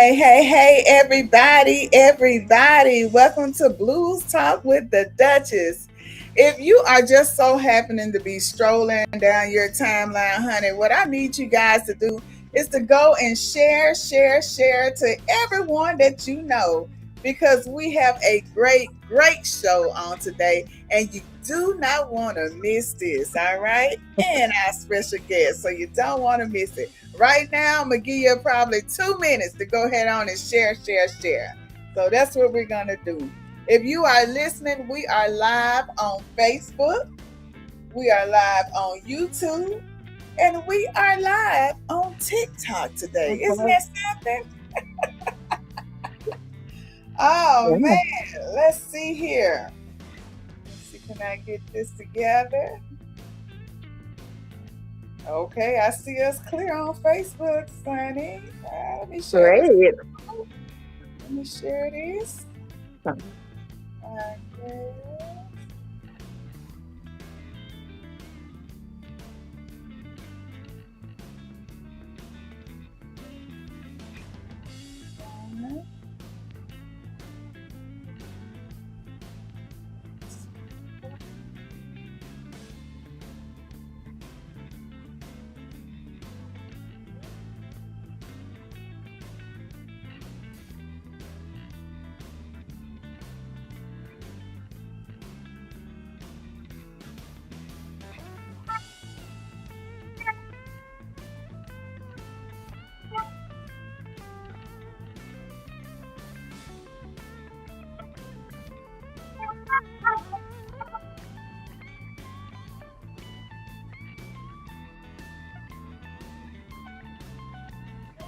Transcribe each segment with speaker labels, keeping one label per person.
Speaker 1: Hey, everybody. Welcome to Blues Talk with the Duchess. If you are just so happening to be strolling down your timeline, honey, what I need you guys to do is to go and share to everyone that you know because we have a great show on today and you do not want to miss this, all right? And our special guest, so you don't want to miss it. Right now, I'm gonna give you probably 2 minutes to go ahead on and share. So that's what we're gonna do. If you are listening, we are live on Facebook, we are live on YouTube, and we are live on TikTok today. Isn't that something? Oh
Speaker 2: Yeah.
Speaker 1: man, let's see here. Let's see, can I get this together? Okay, I see us clear on Facebook, Sunny. Let me share this.
Speaker 2: Great.
Speaker 1: Let me share this. Okay.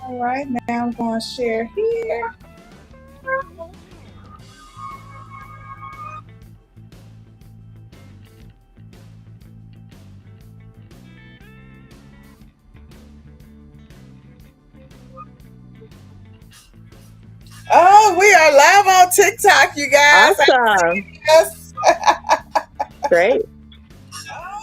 Speaker 1: All right, now I'm going to share here. Oh, we are live on TikTok, you guys.
Speaker 2: Awesome.
Speaker 1: Yes.
Speaker 2: Great.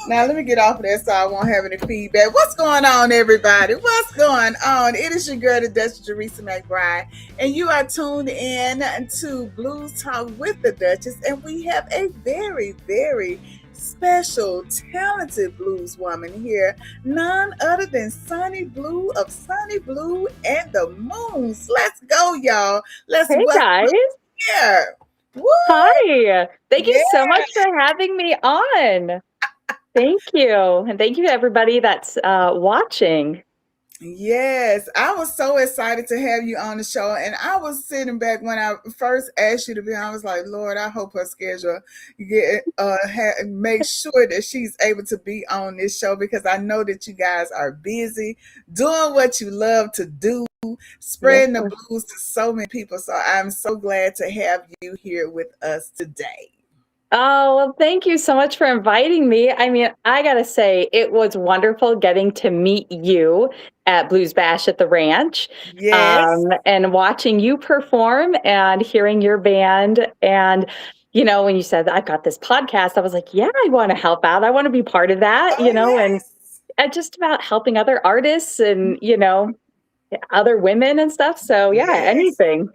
Speaker 1: Now let me get off of that so I won't have any feedback. What's going on, everybody? What's going on? It is your girl, the Duchess Teresa McBride, and you are tuned in to Blues Talk with the Duchess, and we have a very special, talented blues woman here, none other than Sunny Blue of Sunny Blue and the Moons. Let's go, y'all. Let's
Speaker 2: Hey,
Speaker 1: welcome
Speaker 2: guys.
Speaker 1: here. Woo!
Speaker 2: Hi. Thank you
Speaker 1: Yeah.
Speaker 2: so much for having me on. Thank you. And thank you to everybody that's watching.
Speaker 1: Yes, I was so excited to have you on the show. And I was sitting back when I first asked you to be on, I was like, Lord, I hope her schedule make sure that she's able to be on this show because I know that you guys are busy doing what you love to do, spreading the blues to so many people. So I'm so glad to have you here with us today.
Speaker 2: Oh, well, thank you so much for inviting me. I mean, I got to say, it was wonderful getting to meet you at Blues Bash at the Ranch,
Speaker 1: Yes.
Speaker 2: and watching you perform and hearing your band. And, when you said, I've got this podcast, I was like, yeah, I want to help out. I want to be part of that,
Speaker 1: Oh,
Speaker 2: and
Speaker 1: yes.
Speaker 2: just about helping other artists and, other women and stuff. So, yeah,
Speaker 1: Yes.
Speaker 2: anything.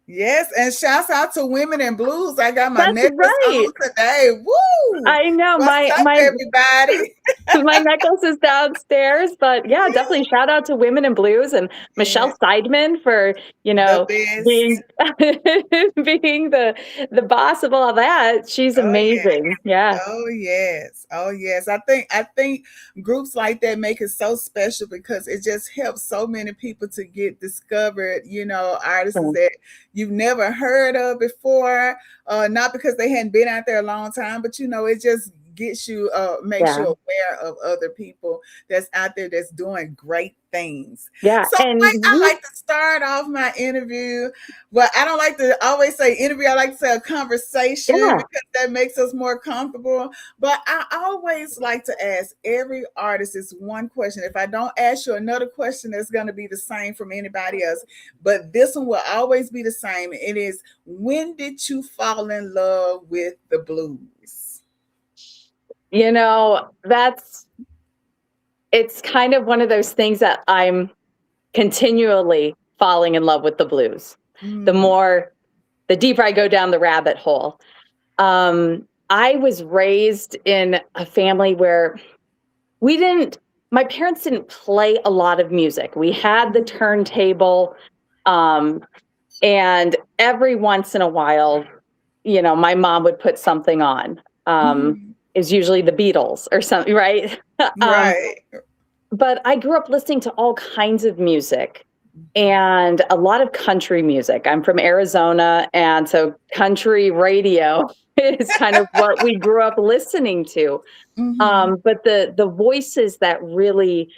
Speaker 1: Yes, and shouts out to Women in Blues. I got my
Speaker 2: That's
Speaker 1: necklace
Speaker 2: right.
Speaker 1: on today. Woo!
Speaker 2: I know
Speaker 1: What's
Speaker 2: my
Speaker 1: up,
Speaker 2: my
Speaker 1: everybody?
Speaker 2: my necklace is downstairs, but yeah, definitely shout out to Women in Blues and
Speaker 1: Yeah,
Speaker 2: Michelle Seidman for,
Speaker 1: the best.
Speaker 2: being being the boss of all that. She's
Speaker 1: Oh yeah.
Speaker 2: amazing. Yeah.
Speaker 1: Oh yes. I think groups like that make it so special because it just helps so many people to get discovered, artists that you've never heard of before. Not because they hadn't been out there a long time, but it just gets you makes you
Speaker 2: Yeah.
Speaker 1: aware of other people that's out there that's doing great things.
Speaker 2: Yeah.
Speaker 1: So
Speaker 2: And
Speaker 1: I like to start off my interview, but I don't like to always say interview. I like to say a conversation
Speaker 2: yeah.
Speaker 1: because that makes us more comfortable. But I always like to ask every artist this one question. If I don't ask you another question, that's going to be the same from anybody else. But this one will always be the same. It is, when did you fall in love with the blues?
Speaker 2: It's kind of one of those things that I'm continually falling in love with the blues.
Speaker 1: Mm.
Speaker 2: The deeper I go down the rabbit hole. I was raised in a family where my parents didn't play a lot of music. We had the turntable, um, and every once in a while, my mom would put something on.
Speaker 1: Mhm.
Speaker 2: Is usually the Beatles or something, right? um,
Speaker 1: Right.
Speaker 2: but I grew up listening to all kinds of music and a lot of country music. I'm from Arizona, and so country radio is kind of what we grew up listening to.
Speaker 1: Mhm.
Speaker 2: But the voices that really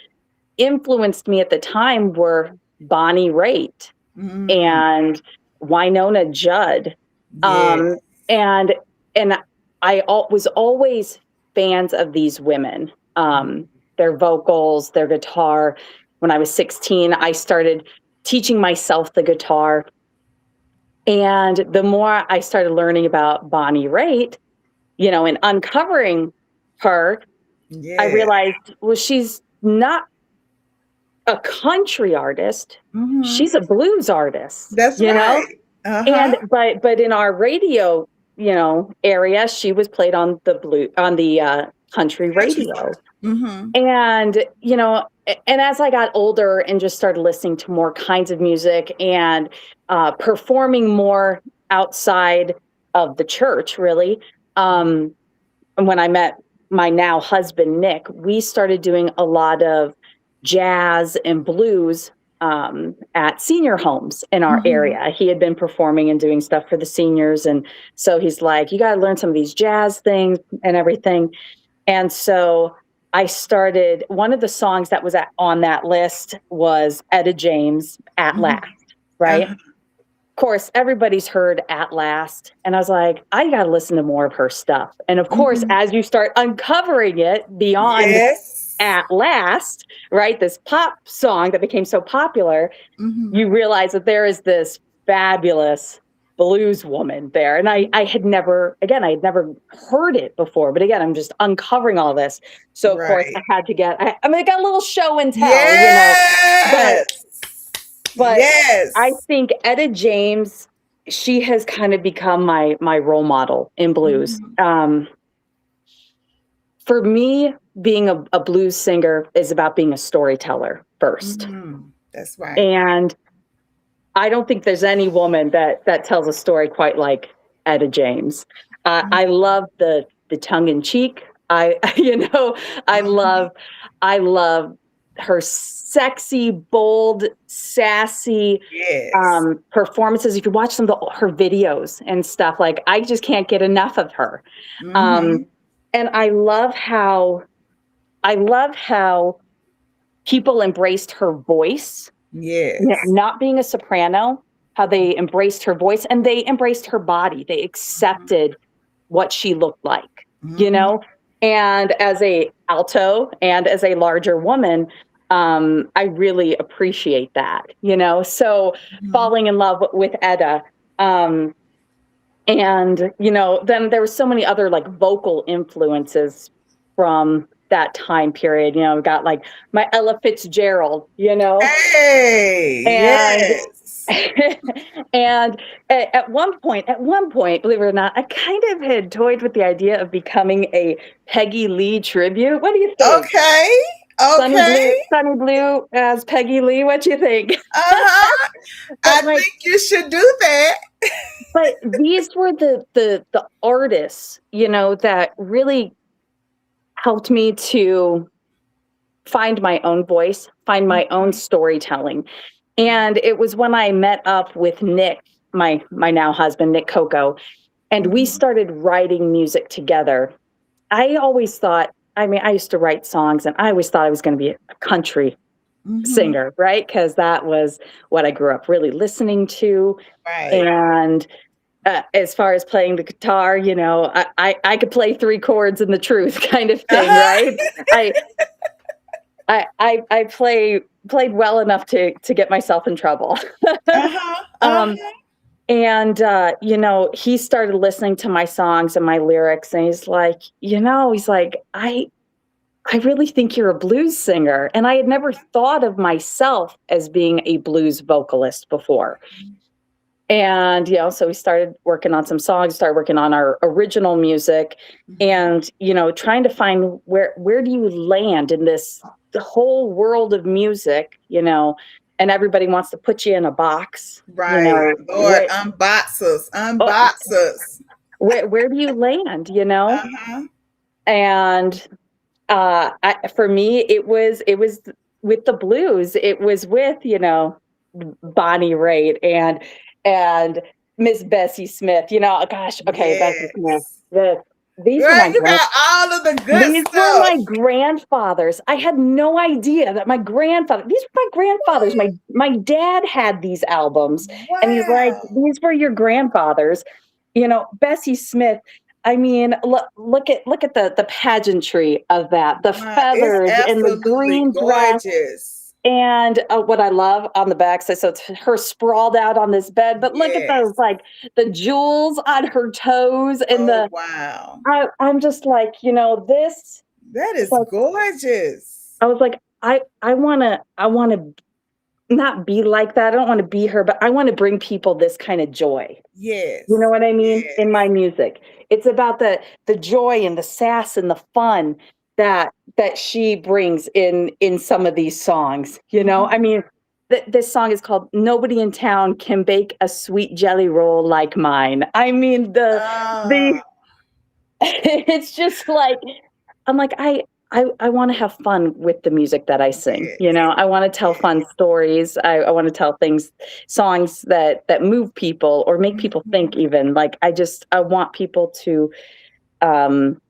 Speaker 2: influenced me at the time were Bonnie Raitt
Speaker 1: Mm.
Speaker 2: and Winona Judd.
Speaker 1: Yeah.
Speaker 2: Um, and and was always fans of these women, their vocals, their guitar. When I was 16, I started teaching myself the guitar. And the more I started learning about Bonnie Raitt, and uncovering her, I
Speaker 1: Yeah.
Speaker 2: realized, well, she's not a country artist.
Speaker 1: Mhm.
Speaker 2: She's a blues artist,
Speaker 1: That's right. Uh-huh.
Speaker 2: And but in our radio, area, she was played on the country
Speaker 1: Country
Speaker 2: radio.
Speaker 1: side. Mhm.
Speaker 2: And and as I got older and just started listening to more kinds of music and performing more outside of the church, really, and when I met my now husband, Nick, we started doing a lot of jazz and blues at senior homes in our
Speaker 1: Mhm.
Speaker 2: area. He had been performing and doing stuff for the seniors. And so he's like, you got to learn some of these jazz things and everything. And so I started, one of the songs that was on that list was Etta James, At
Speaker 1: Mhm.
Speaker 2: Last, right?
Speaker 1: Uh-huh.
Speaker 2: Course, everybody's heard At Last. And I was like, I got to listen to more of her stuff. And of course,
Speaker 1: Mhm.
Speaker 2: as you start uncovering it beyond
Speaker 1: Yes.
Speaker 2: At Last, right, this pop song that became so popular,
Speaker 1: Mhm.
Speaker 2: you realize that there is this fabulous blues woman there. And I had never, again, I had never heard it before. But again, I'm just uncovering all this. So, of course,
Speaker 1: Right.
Speaker 2: I had to I mean, I got a little show and tell, but
Speaker 1: Yes.
Speaker 2: but I
Speaker 1: Yes.
Speaker 2: think Etta James, she has kind of become my role model in blues.
Speaker 1: Mhm.
Speaker 2: For me, being a blues singer is about being a storyteller first.
Speaker 1: Mhm. That's right.
Speaker 2: And I don't think there's any woman that tells a story quite like Etta James. I
Speaker 1: Mhm.
Speaker 2: love the tongue in cheek. I I
Speaker 1: Mhm.
Speaker 2: I love her sexy, bold, sassy
Speaker 1: Yes.
Speaker 2: performances. If you watch some of her videos and stuff, like I just can't get enough of her. Um,
Speaker 1: Mhm.
Speaker 2: and I love how people embraced her voice,
Speaker 1: Yes.
Speaker 2: not being a soprano, how they embraced her voice and they embraced her body. They
Speaker 1: Mhm.
Speaker 2: accepted what she looked like, you
Speaker 1: Mhm.
Speaker 2: know? And as a alto and as a larger woman, I really appreciate that, So
Speaker 1: Mhm.
Speaker 2: falling in love with Etta, um, and then there were so many other like vocal influences from that time period. We got like my Ella Fitzgerald,
Speaker 1: Hey,
Speaker 2: and
Speaker 1: yes.
Speaker 2: and at one point, believe it or not, I kind of had toyed with the idea of becoming a Peggy Lee tribute. What do you think?
Speaker 1: Okay. Okay.
Speaker 2: Sunny Blue as Peggy Lee. What do you think?
Speaker 1: Uh-huh. I
Speaker 2: But like,
Speaker 1: think you should do that.
Speaker 2: but these were the artists, that really helped me to find my own voice, find my own
Speaker 1: Mhm.
Speaker 2: storytelling. And it was when I met up with Nick, my now husband, Nick Coco, and we
Speaker 1: Mhm.
Speaker 2: started writing music together. I always thought, I mean, I used to write songs and I always thought I was going to be a country
Speaker 1: Mhm.
Speaker 2: singer, right? Because that was what I grew up really listening to.
Speaker 1: Right.
Speaker 2: And as far as playing the guitar, I could play three chords and the truth kind of thing, right?
Speaker 1: Uh-huh.
Speaker 2: I I played well enough to get myself in trouble.
Speaker 1: Uh-huh.
Speaker 2: um,
Speaker 1: Uh-huh.
Speaker 2: and he started listening to my songs and my lyrics, and he's like, I really think you're a blues singer. And I had never thought of myself as being a blues vocalist before. And, so we started working on some songs, started working on our original music
Speaker 1: Mhm.
Speaker 2: and, trying to find where do you land in this the whole world of music, and everybody wants to put you in a box,
Speaker 1: Right. Lord,
Speaker 2: where,
Speaker 1: unbox us,
Speaker 2: oh,
Speaker 1: unbox us.
Speaker 2: where do you land?
Speaker 1: Uh-huh.
Speaker 2: And for me, it was with the blues. It was with Bonnie Raitt and Miss Bessie Smith. Gosh, okay, Bessie Smith.
Speaker 1: Yes.
Speaker 2: This, these were
Speaker 1: Girl,
Speaker 2: my
Speaker 1: you got all of the good
Speaker 2: these were
Speaker 1: stuff.
Speaker 2: my grandfathers. I had no idea that these were my grandfathers. My dad had these albums, and he's like,
Speaker 1: Wow.
Speaker 2: these were your grandfathers. Bessie Smith. I mean, look at the pageantry of that, the
Speaker 1: It's
Speaker 2: feathers and the
Speaker 1: absolutely
Speaker 2: green dress.
Speaker 1: gorgeous.
Speaker 2: And what I love on the back, so it's her sprawled out on this bed, but look at those,
Speaker 1: Yes.
Speaker 2: like the jewels on her toes and
Speaker 1: Oh, wow.
Speaker 2: I'm just like, this
Speaker 1: That
Speaker 2: it's
Speaker 1: is
Speaker 2: like
Speaker 1: gorgeous.
Speaker 2: I was like, I wanna not be like that. I don't want to be her, but I want to bring people this kind of joy. You know
Speaker 1: Yes.
Speaker 2: what I mean? In my
Speaker 1: Yes.
Speaker 2: music. It's about the joy and the sass and the fun that she brings in some of these songs. I
Speaker 1: Mhm.
Speaker 2: mean, this song is called Nobody in Town Can Bake a Sweet Jelly Roll Like Mine. I mean, the
Speaker 1: Ah,
Speaker 2: it's just like I'm like, I want to have fun with the music that I sing.
Speaker 1: yes.
Speaker 2: I want to tell fun
Speaker 1: Yes.
Speaker 2: stories. I want to tell songs that move people or make people think.
Speaker 1: Mhm.
Speaker 2: Even like I want people um,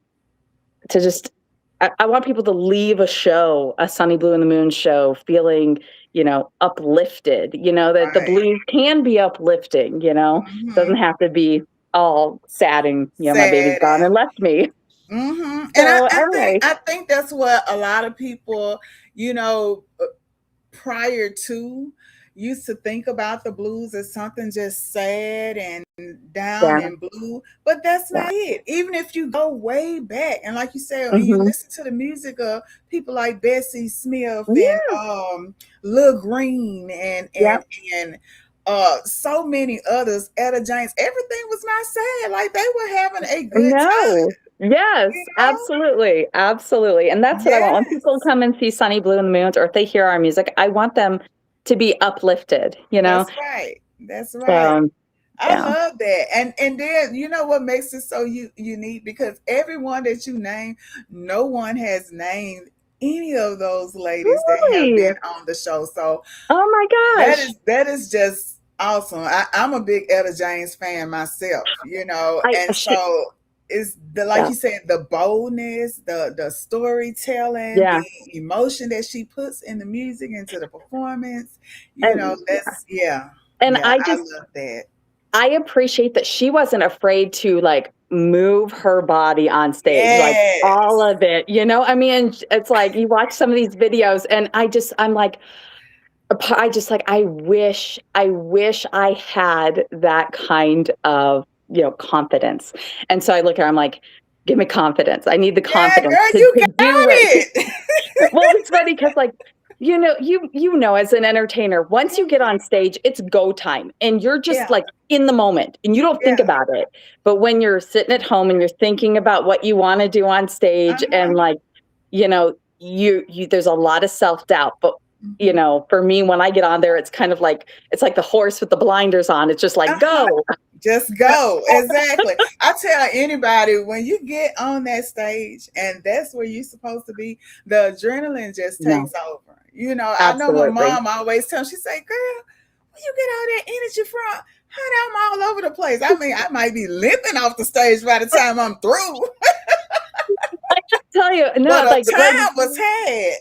Speaker 2: to just. I want people to leave a Sunny Blue and the Moon show, feeling uplifted. That the
Speaker 1: Right.
Speaker 2: blues can be uplifting. Doesn't
Speaker 1: Mhm.
Speaker 2: have to be all sad and my baby's
Speaker 1: Sad
Speaker 2: gone and left me.
Speaker 1: and
Speaker 2: So
Speaker 1: I think
Speaker 2: anyway,
Speaker 1: I think that's what a lot of people, you know, prior to used to think about the blues as something just sad and down
Speaker 2: yeah,
Speaker 1: and blue, but that's
Speaker 2: yeah.
Speaker 1: not it. Even if you go way back and like you said, and you
Speaker 2: Mhm.
Speaker 1: listen to the music of people like Bessie Smith and
Speaker 2: Yeah,
Speaker 1: Lil Green and
Speaker 2: yeah.
Speaker 1: so many others, Etta James, everything was not sad. Like they were having a good
Speaker 2: No.
Speaker 1: time,
Speaker 2: Yes,
Speaker 1: you know?
Speaker 2: absolutely, absolutely, and that's what I want. When people
Speaker 1: Yes.
Speaker 2: come and see Sunny Blue and the Moons, or if they hear our music, I want them to be uplifted.
Speaker 1: That's right. That's right.
Speaker 2: So,
Speaker 1: I
Speaker 2: yeah.
Speaker 1: love that. And then you know what makes it so unique, because everyone that you name, no one has named any of those ladies that have
Speaker 2: Really?
Speaker 1: been on the show. So
Speaker 2: Oh my
Speaker 1: that
Speaker 2: gosh.
Speaker 1: is just awesome. I'm a big Etta James fan myself,
Speaker 2: I
Speaker 1: and
Speaker 2: should
Speaker 1: so it's the, like
Speaker 2: yeah,
Speaker 1: you said, the boldness, the storytelling,
Speaker 2: yeah,
Speaker 1: the emotion that she puts in the music, into the performance.
Speaker 2: and
Speaker 1: That's yeah,
Speaker 2: and
Speaker 1: yeah,
Speaker 2: I
Speaker 1: I
Speaker 2: just
Speaker 1: love that.
Speaker 2: I appreciate that she wasn't afraid to, like, move her body on stage, like, all
Speaker 1: Yes.
Speaker 2: of it, I mean, it's like, you watch some of these videos, and I'm like, I just like, I wish I had that kind of, confidence, and so I look at her, I'm like, "Give me confidence. I need the
Speaker 1: Yeah,
Speaker 2: confidence
Speaker 1: girl,
Speaker 2: to
Speaker 1: you
Speaker 2: to do
Speaker 1: got
Speaker 2: it."
Speaker 1: it.
Speaker 2: Well, it's funny because, like, as an entertainer, once you get on stage, it's go time, and you're just,
Speaker 1: Yeah,
Speaker 2: like, in the moment, and you don't think
Speaker 1: yeah.
Speaker 2: about it. But when you're sitting at home and you're thinking about what you wanna do on stage and,
Speaker 1: Uh-huh.
Speaker 2: like, you there's a lot of self-doubt, but,
Speaker 1: Mhm.
Speaker 2: for me, when I get on there, it's like the horse with the blinders on. It's just like,
Speaker 1: Uh-huh.
Speaker 2: "Go."
Speaker 1: Just go. Exactly. I tell anybody, when you get on that stage and that's where you're supposed to be, the adrenaline just
Speaker 2: No,
Speaker 1: takes over. I know my
Speaker 2: absolutely.
Speaker 1: mom always tells me, she say, girl, where you get all that energy from? Honey, I'm all over the place. I mean, I might be limping off the stage by the time I'm through,
Speaker 2: I just tell you,
Speaker 1: but
Speaker 2: no,
Speaker 1: a
Speaker 2: like
Speaker 1: time was had.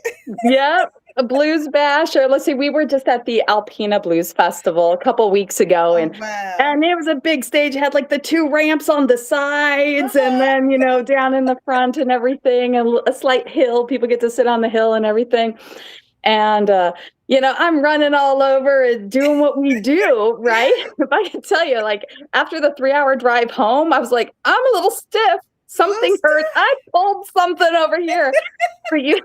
Speaker 2: yeah, a blues bash, or let's see, we were just at the Alpena Blues Festival a couple weeks ago,
Speaker 1: Oh,
Speaker 2: and
Speaker 1: wow.
Speaker 2: and it was a big stage, had like the two ramps on the sides, and
Speaker 1: Uh-huh.
Speaker 2: then down in the front and everything, and a slight hill. People get to sit on the hill and everything. And I'm running all over and doing what we do, right? If I can tell you, like after the 3-hour drive home, I was like, I'm a little stiff. something
Speaker 1: Blues
Speaker 2: hurts. I pulled something over here for you.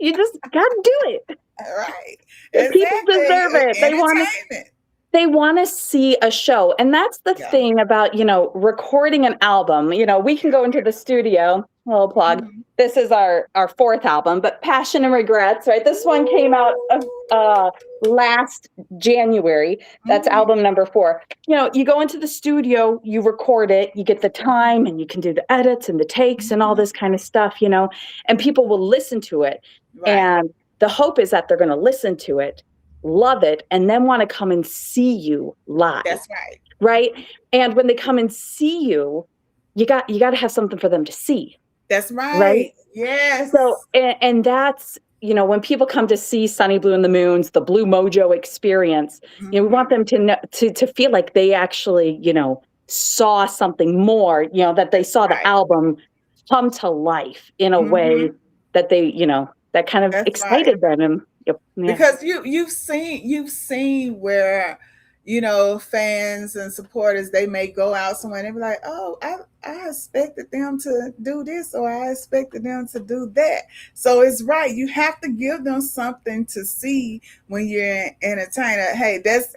Speaker 2: You just got to do it.
Speaker 1: right.
Speaker 2: People
Speaker 1: Exactly.
Speaker 2: deserve it.
Speaker 1: Entertainment.
Speaker 2: They want to see a show. And that's the
Speaker 1: Yeah.
Speaker 2: thing about, recording an album. We can go into the studio, little plug.
Speaker 1: Mhm.
Speaker 2: This is our fourth album, but Passion and Regrets, right? This one came out last January. That's
Speaker 1: Mhm.
Speaker 2: album number 4. You go into the studio, you record it, you get the time and you can do the edits and the takes and all
Speaker 1: Mhm.
Speaker 2: this kind of stuff, and people will listen to it.
Speaker 1: Right.
Speaker 2: And the hope is that they're going to listen to it, love it, and then want to come and see you live,
Speaker 1: That's right.
Speaker 2: right? And when they come and see you, you got to have something for them to see,
Speaker 1: That's
Speaker 2: right?
Speaker 1: right. Yes.
Speaker 2: So and that's when people come to see Sunny Blue and the Moons, the Blue Mojo experience, we want
Speaker 1: Mhm.
Speaker 2: them to know, to feel like they actually saw something more, that they saw the
Speaker 1: Right.
Speaker 2: album come to life in a way
Speaker 1: Mhm.
Speaker 2: that they that kind of
Speaker 1: That's right.
Speaker 2: excited them. And yep, yeah.
Speaker 1: Because you've seen where fans and supporters, they may go out somewhere and they be like, oh, I expected them to do this, or I expected them to do that. So it's right, you have to give them something to see when you're an entertainer. Hey, that's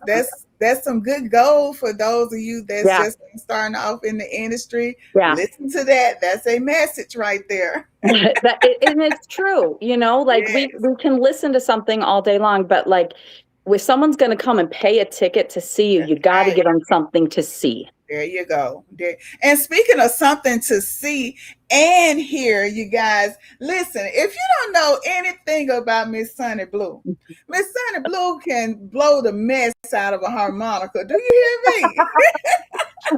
Speaker 1: some good gold for those of you that's
Speaker 2: Yeah,
Speaker 1: just starting off in the industry.
Speaker 2: yeah.
Speaker 1: Listen to that. That's a message right there.
Speaker 2: And it's true, like
Speaker 1: Yes.
Speaker 2: we can listen to something all day long, but like if someone's going to come and pay a ticket to see you,
Speaker 1: That's
Speaker 2: you got to
Speaker 1: right.
Speaker 2: give them something to see.
Speaker 1: There you go. There. And speaking of something to see and hear, you guys, listen, if you don't know anything about Miss Sunny Blue, Miss Sunny Blue can blow the mess out of a harmonica. Do you hear me?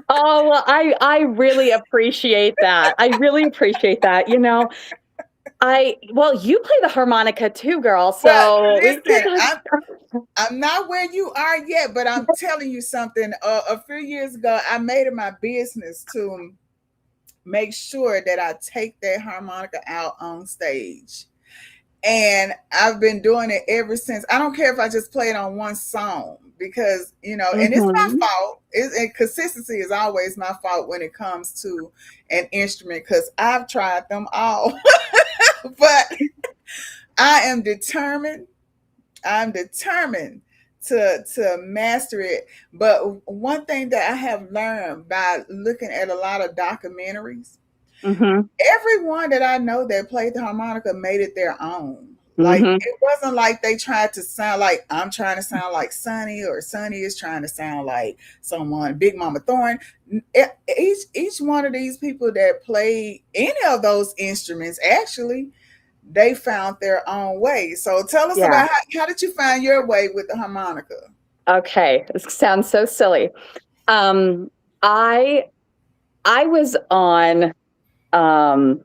Speaker 2: Oh, well, I really appreciate that. I really appreciate that. You play the harmonica too, girl.
Speaker 1: Well,
Speaker 2: So we
Speaker 1: listen,
Speaker 2: could.
Speaker 1: I'm not where you are yet, but I'm telling you something. A few years ago, I made it my business to make sure that I take that harmonica out on stage. And I've been doing it ever since. I don't care if I just play it on one song, because and it's my
Speaker 2: Mhm.
Speaker 1: fault. And consistency is always my fault when it comes to an instrument, because I've tried them all. But I am determined. I'm determined to master it. But one thing that I have learned by looking at a lot of documentaries,
Speaker 2: Mhm.
Speaker 1: everyone that I know that played the harmonica made it their own. Like,
Speaker 2: Mhm.
Speaker 1: it wasn't like they tried to sound like I'm trying to sound like Sonny, or Sonny is trying to sound like someone, Big Mama Thorne. Each one of these people that played any of those instruments, actually, they found their own way. So tell us
Speaker 2: Yeah.
Speaker 1: about how did you find your way with the harmonica?
Speaker 2: Okay. This sounds so silly. Um, I I was on um,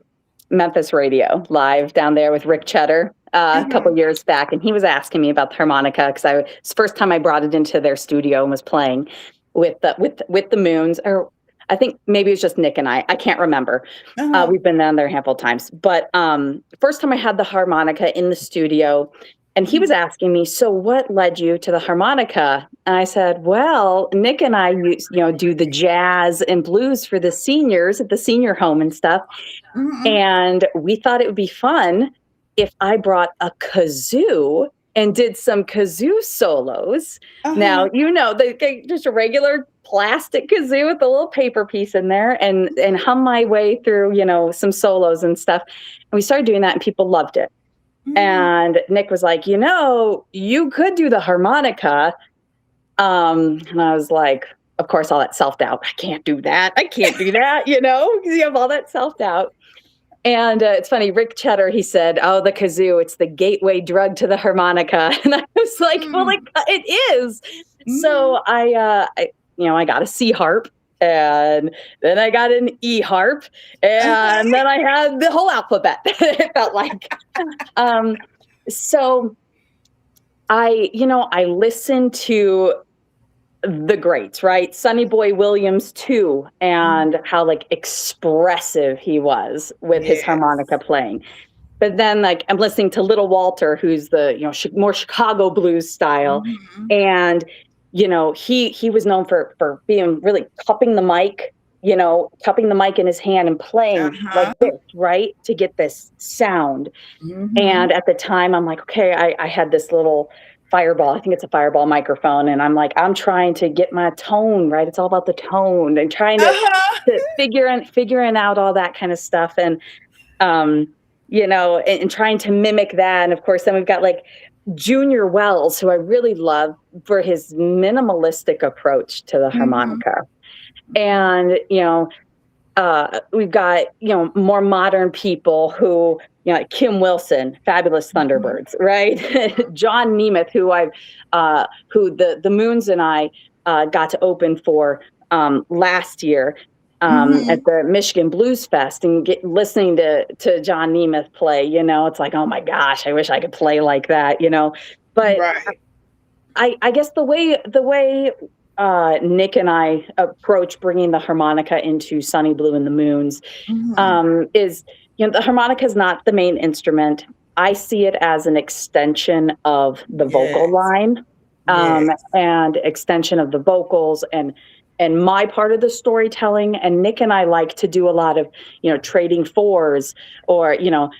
Speaker 2: Memphis radio live down there with Rick Cheddar a
Speaker 1: Uh-huh.
Speaker 2: couple years back, and he was asking me about the harmonica because it's the first time I brought it into their studio and was playing with the Moons, or I think maybe it was just Nick and I can't remember.
Speaker 1: Uh-huh.
Speaker 2: We've been down there a handful of times, but first time I had the harmonica in the studio. And he was
Speaker 1: Mhm.
Speaker 2: asking me, so what led you to the harmonica? And I said, well, Nick and I do the jazz and blues for the seniors at the senior home and stuff.
Speaker 1: Mhm.
Speaker 2: And we thought it would be fun if I brought a kazoo and did some kazoo solos. Now,
Speaker 1: Uh-huh.
Speaker 2: just a regular plastic kazoo with a little paper piece in there, and hum my way through, some solos and stuff. And we started doing that and people loved it.
Speaker 1: Mhm.
Speaker 2: And Nick was like, you could do the harmonica. And I was like, of course, all that self doubt. I can't do that. I can't do that. You have all that self doubt. And it's funny, Rick Cheddar, he said, oh, the kazoo, it's the gateway drug to the harmonica. And I was like, well,
Speaker 1: Mm.
Speaker 2: it is.
Speaker 1: Mhm.
Speaker 2: So I got a C harp, and then I got an E harp, and
Speaker 1: Okay.
Speaker 2: then I had the whole alphabet, it felt like. Um, so I listened to the greats, right? Sonny Boy Williams too,
Speaker 1: Mhm.
Speaker 2: and how like expressive he was with his
Speaker 1: Yes.
Speaker 2: harmonica playing. But then like I'm listening to Little Walter, who's the more Chicago blues style,
Speaker 1: Mhm.
Speaker 2: and he was known for being really cupping the mic, cupping the mic in his hand and playing like
Speaker 1: Uh-huh.
Speaker 2: this, right, to get this sound.
Speaker 1: Mm-hmm.
Speaker 2: And at the time, I'm like, okay, I had this little Fireball. I think it's a Fireball microphone, and I'm like, I'm trying to get my tone right. It's all about the tone and trying to
Speaker 1: Uh-huh.
Speaker 2: figuring out all that kind of stuff, and um, and trying to mimic that. And of course, then we've got like Junior Wells, who I really love for his minimalistic approach to the
Speaker 1: Mm-hmm.
Speaker 2: harmonica. And we've got more modern people who like Kim Wilson, Fabulous
Speaker 1: Mm-hmm.
Speaker 2: Thunderbirds, right? John Nemeth, who the Moons and I got to open for last year
Speaker 1: Mm-hmm.
Speaker 2: at the Michigan Blues Fest, and listening to John Nemeth play. It's like, oh my gosh, I wish I could play like that. But
Speaker 1: Right.
Speaker 2: I guess the way Nick and I approach bringing the harmonica into Sonny Blue and the Moons
Speaker 1: Mm-hmm.
Speaker 2: is, the harmonica is not the main instrument. I see it as an extension of the vocal
Speaker 1: Yes.
Speaker 2: line,
Speaker 1: Yes.
Speaker 2: and extension of the vocals and my part of the storytelling. And Nick and I like to do a lot of, trading fours, or,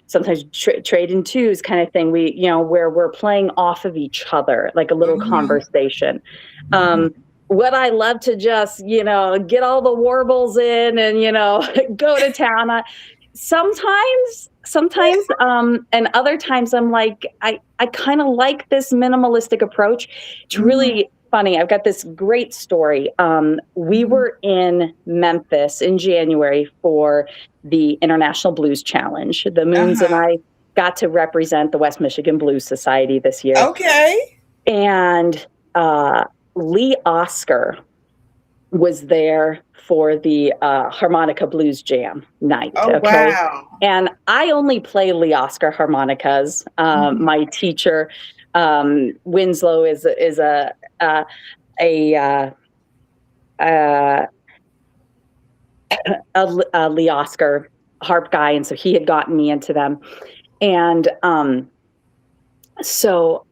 Speaker 2: sometimes trading twos kind of thing. Where we're playing off of each other, like a little
Speaker 1: Mm-hmm.
Speaker 2: conversation.
Speaker 1: Mm-hmm.
Speaker 2: What I love to just, get all the warbles in and, go to town. Sometimes, and other times I'm like, I kind of like this minimalistic approach. It's
Speaker 1: Mm-hmm.
Speaker 2: really funny. I've got this great story. We
Speaker 1: Mm-hmm.
Speaker 2: were in Memphis in January for the International Blues Challenge. The Moons and
Speaker 1: Uh-huh.
Speaker 2: I got to represent the West Michigan Blues Society this year.
Speaker 1: Okay.
Speaker 2: And Lee Oscar was there for the harmonica blues jam night.
Speaker 1: Oh,
Speaker 2: Okay.
Speaker 1: wow.
Speaker 2: And I only play Lee Oscar harmonicas.
Speaker 1: Mm-hmm.
Speaker 2: My teacher, Winslow, is a Lee Oscar harp guy. And so he had gotten me into them. And so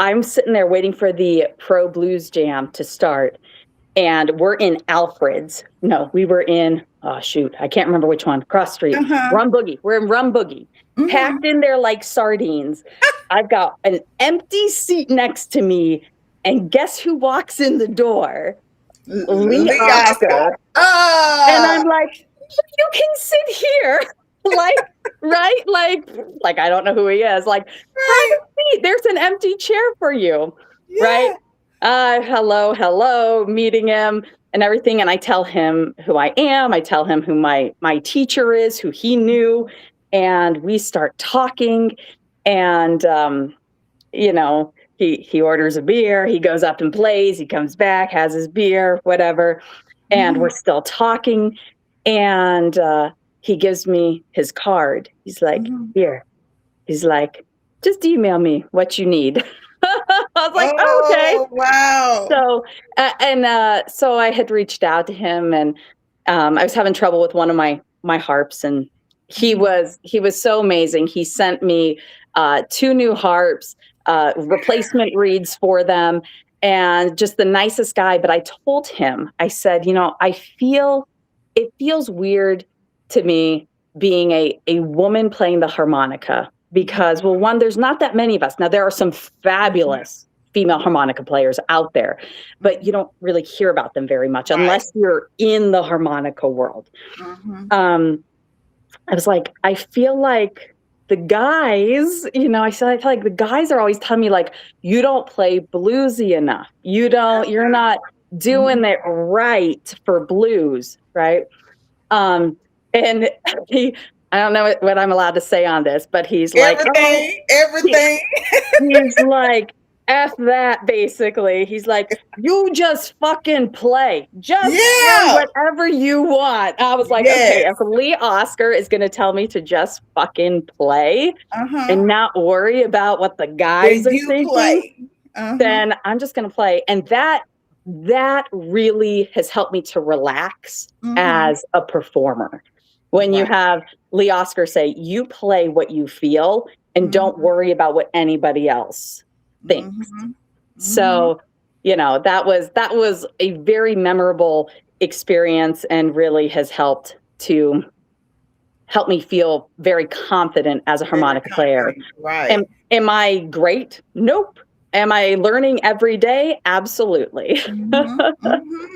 Speaker 2: I'm sitting there waiting for the pro blues jam to start. And we're in Alfred's. No, we were in, oh shoot, I can't remember which one. Cross Street.
Speaker 1: Uh-huh.
Speaker 2: Rum Boogie. We're in Rum Boogie.
Speaker 1: Mm-hmm.
Speaker 2: Packed in there like sardines. I've got an empty seat next to me. And guess who walks in the door? Lee
Speaker 1: Lee Oscar.
Speaker 2: Oscar. And I'm
Speaker 1: Ah.
Speaker 2: like, you can sit here. Like, right? Like I don't know who he is. Like, have
Speaker 1: Right.
Speaker 2: a seat. There's an empty chair for you. Right?
Speaker 1: Yeah.
Speaker 2: Hello, meeting him and everything. And I tell him who I am. I tell him who my teacher is, who he knew. And we start talking. And, he orders a beer. He goes up and plays. He comes back, has his beer, whatever. And we're
Speaker 1: Mm-hmm.
Speaker 2: still talking. And he gives me his card. He's like,
Speaker 1: Mm-hmm.
Speaker 2: here. He's like, just email me what you need. I was like, oh, okay.
Speaker 1: Oh, wow.
Speaker 2: So I had reached out to him, and I was having trouble with one of my harps, and he was so amazing. He sent me 2 new harps, replacement reeds for them, and just the nicest guy. But I told him, I said, it feels weird to me being a woman playing the harmonica. Because, well, one, there's not that many of us. Now, there are some fabulous female harmonica players out there, but you don't really hear about them very much unless you're in the harmonica world.
Speaker 1: Mm-hmm.
Speaker 2: I was like, I feel like the guys, I feel like the guys are always telling me, like, you don't play bluesy enough. You're not doing it right for blues, right? And I don't know what I'm allowed to say on this, but he's like,
Speaker 1: Everything.
Speaker 2: he's like, F that, basically. He's like, you just fucking play. Just play whatever you want. I was like, okay, if Lee Oscar is going to tell me to just fucking play and not worry about what the guys are thinking, then I'm just going to play. And that really has helped me to relax as a performer. When you have Lee Oscar say, you play what you feel and don't worry about what anybody else thinks. So, that was a very memorable experience and really has help me feel very confident as a
Speaker 1: Very
Speaker 2: harmonica player.
Speaker 1: confident. Right.
Speaker 2: Am I great? Nope. Am I learning every day? Absolutely.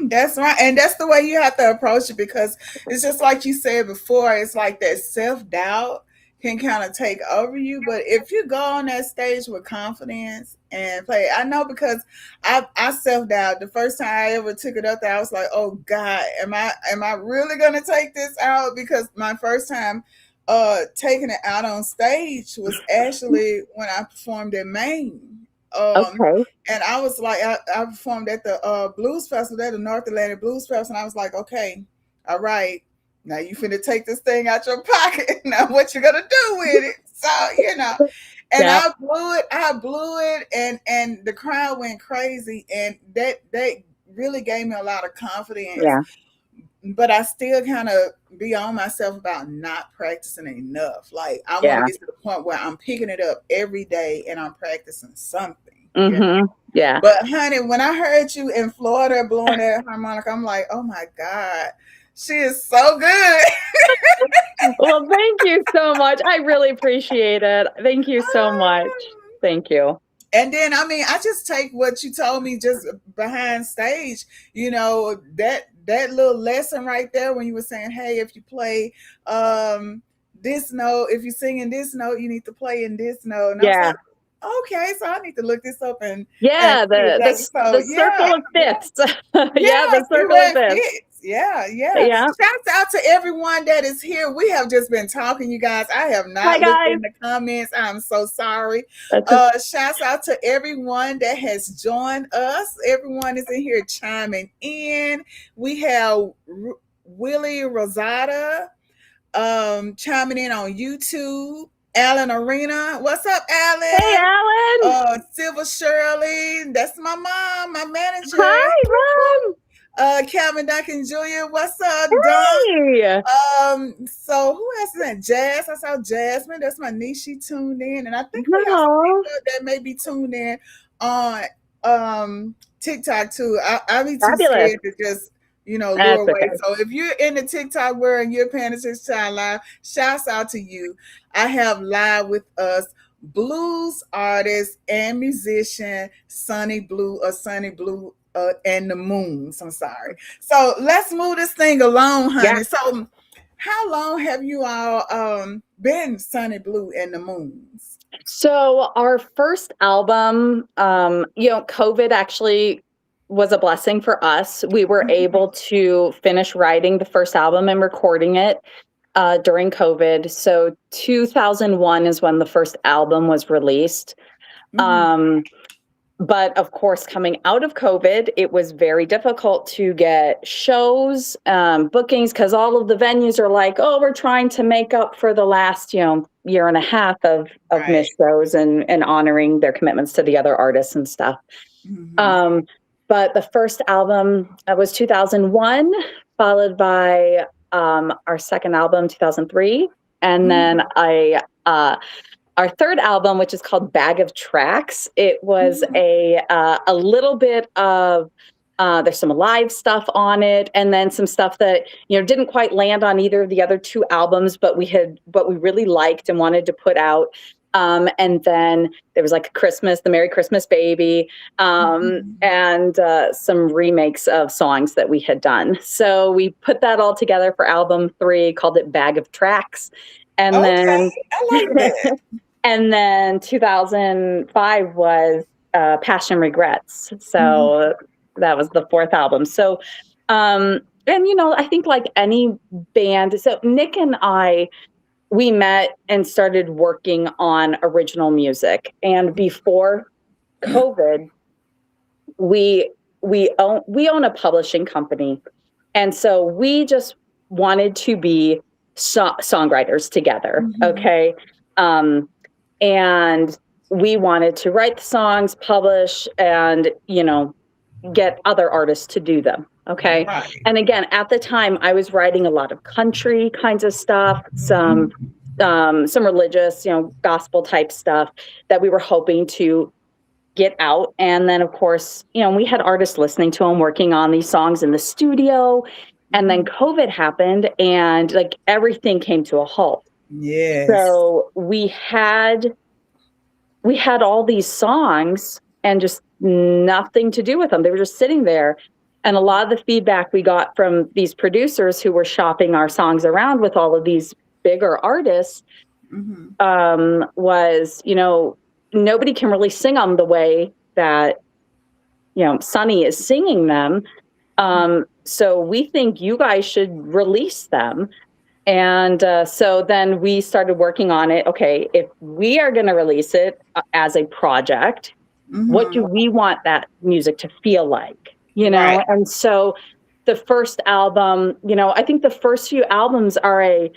Speaker 1: That's right. And that's the way you have to approach it, because it's just like you said before, it's like that self doubt can kind of take over you. But if you go on that stage with confidence and play, I know, because I self doubt the first time I ever took it up there, I was like, oh God, am I really gonna take this out? Because my first time taking it out on stage was actually when I performed in Maine.
Speaker 2: Okay.
Speaker 1: And I was like, I performed at the blues festival, at the North Atlantic Blues Festival, and I was like, okay, all right, now you finna take this thing out your pocket. Now what you gonna do with it? So and
Speaker 2: Yeah.
Speaker 1: I blew it, and the crowd went crazy, and that really gave me a lot of confidence.
Speaker 2: Yeah.
Speaker 1: But I still kind of be on myself about not practicing enough. Like I want to
Speaker 2: Yeah.
Speaker 1: get to the point where I'm picking it up every day and I'm practicing something.
Speaker 2: Yeah.
Speaker 1: But honey, when I heard you in Florida blowing that harmonica, I'm like, oh my God, she is so good.
Speaker 2: Well, thank you so much. I really appreciate it. Thank you so much. Thank you.
Speaker 1: And then I just take what you told me just behind stage, that little lesson right there when you were saying, hey, if you play this note, if you're singing this note, you need to play in this note. And I was
Speaker 2: Yeah.
Speaker 1: like, okay, so I need to look this up and
Speaker 2: Yeah.
Speaker 1: see exactly. So
Speaker 2: The circle of fifths. Yeah.
Speaker 1: yeah,
Speaker 2: The
Speaker 1: see
Speaker 2: circle
Speaker 1: where
Speaker 2: of
Speaker 1: it
Speaker 2: fifths.
Speaker 1: fits. Yeah, yeah.
Speaker 2: Yeah.
Speaker 1: Shouts out to everyone that is here. We have just been talking, you guys. I have
Speaker 2: Hi,
Speaker 1: not looked
Speaker 2: guys.
Speaker 1: in the comments. I'm so sorry.
Speaker 2: That's
Speaker 1: Shouts out to everyone that has joined us. Everyone is in here chiming in. We have Willie Rosada chiming in on YouTube. Alan Arena. What's up,
Speaker 2: Hey,
Speaker 1: Alan?
Speaker 2: Alan.
Speaker 1: Silver Shirley. That's my mom, my manager.
Speaker 2: Hi, Mom.
Speaker 1: Calvin Duncan Jr. What's up, Don?
Speaker 2: Hey.
Speaker 1: So who else is that? Jazz. I saw Jasmine. That's my niece. She tuned in, and I think we have some
Speaker 2: No.
Speaker 1: people that may be tuned in on TikTok too. I be too
Speaker 2: Fabulous.
Speaker 1: scared to just lure
Speaker 2: That's
Speaker 1: away.
Speaker 2: okay.
Speaker 1: So if you're in the TikTok world and you're paying attention to our live, shouts out to you. I have live with us blues artist and musician Sunny Blue and the Moons. I'm sorry. So let's move this thing along, honey.
Speaker 2: Yeah.
Speaker 1: So how long have you all been Sunny Blue and the Moons?
Speaker 2: So our first album, COVID actually was a blessing for us. We were able to finish writing the first album and recording it during COVID. So 2001 is when the first album was released. But of course, coming out of COVID, it was very difficult to get shows, bookings, because all of the venues are like, oh, we're trying to make up for the last, year and a half of missed shows and honoring their commitments to the other artists and stuff. But the first album was 2001, followed by our second album, 2003. And then our third album, which is called Bag of Tracks, it was a little bit of there's some live stuff on it, and then some stuff that didn't quite land on either of the other two albums, but we really liked and wanted to put out. And then there was like Christmas, the Merry Christmas Baby, and some remakes of songs that we had done. So we put that all together for album 3, called it Bag of Tracks. And then
Speaker 1: I like that.
Speaker 2: And then 2005 was Passion Regrets. So that was the fourth album. So, and I think like any band, so Nick and I, we met and started working on original music. And before COVID, we own a publishing company. And so we just wanted to be songwriters together. Okay. And we wanted to write the songs, publish, and, get other artists to do them. Okay. Right. And again, at the time I was writing a lot of country kinds of stuff, some religious, gospel type stuff that we were hoping to get out. And then, of course, we had artists listening to them, working on these songs in the studio. And then COVID happened, and like everything came to a halt.
Speaker 1: Yes.
Speaker 2: So we had all these songs and just nothing to do with them. They were just sitting there. And a lot of the feedback we got from these producers who were shopping our songs around with all of these bigger artists was, nobody can really sing them the way that, Sonny is singing them. So we think you guys should release them. And so then we started working on it. Okay, if we are going to release it as a project, what do we want that music to feel like?
Speaker 1: Right.
Speaker 2: And so the first album, I think the first few albums are a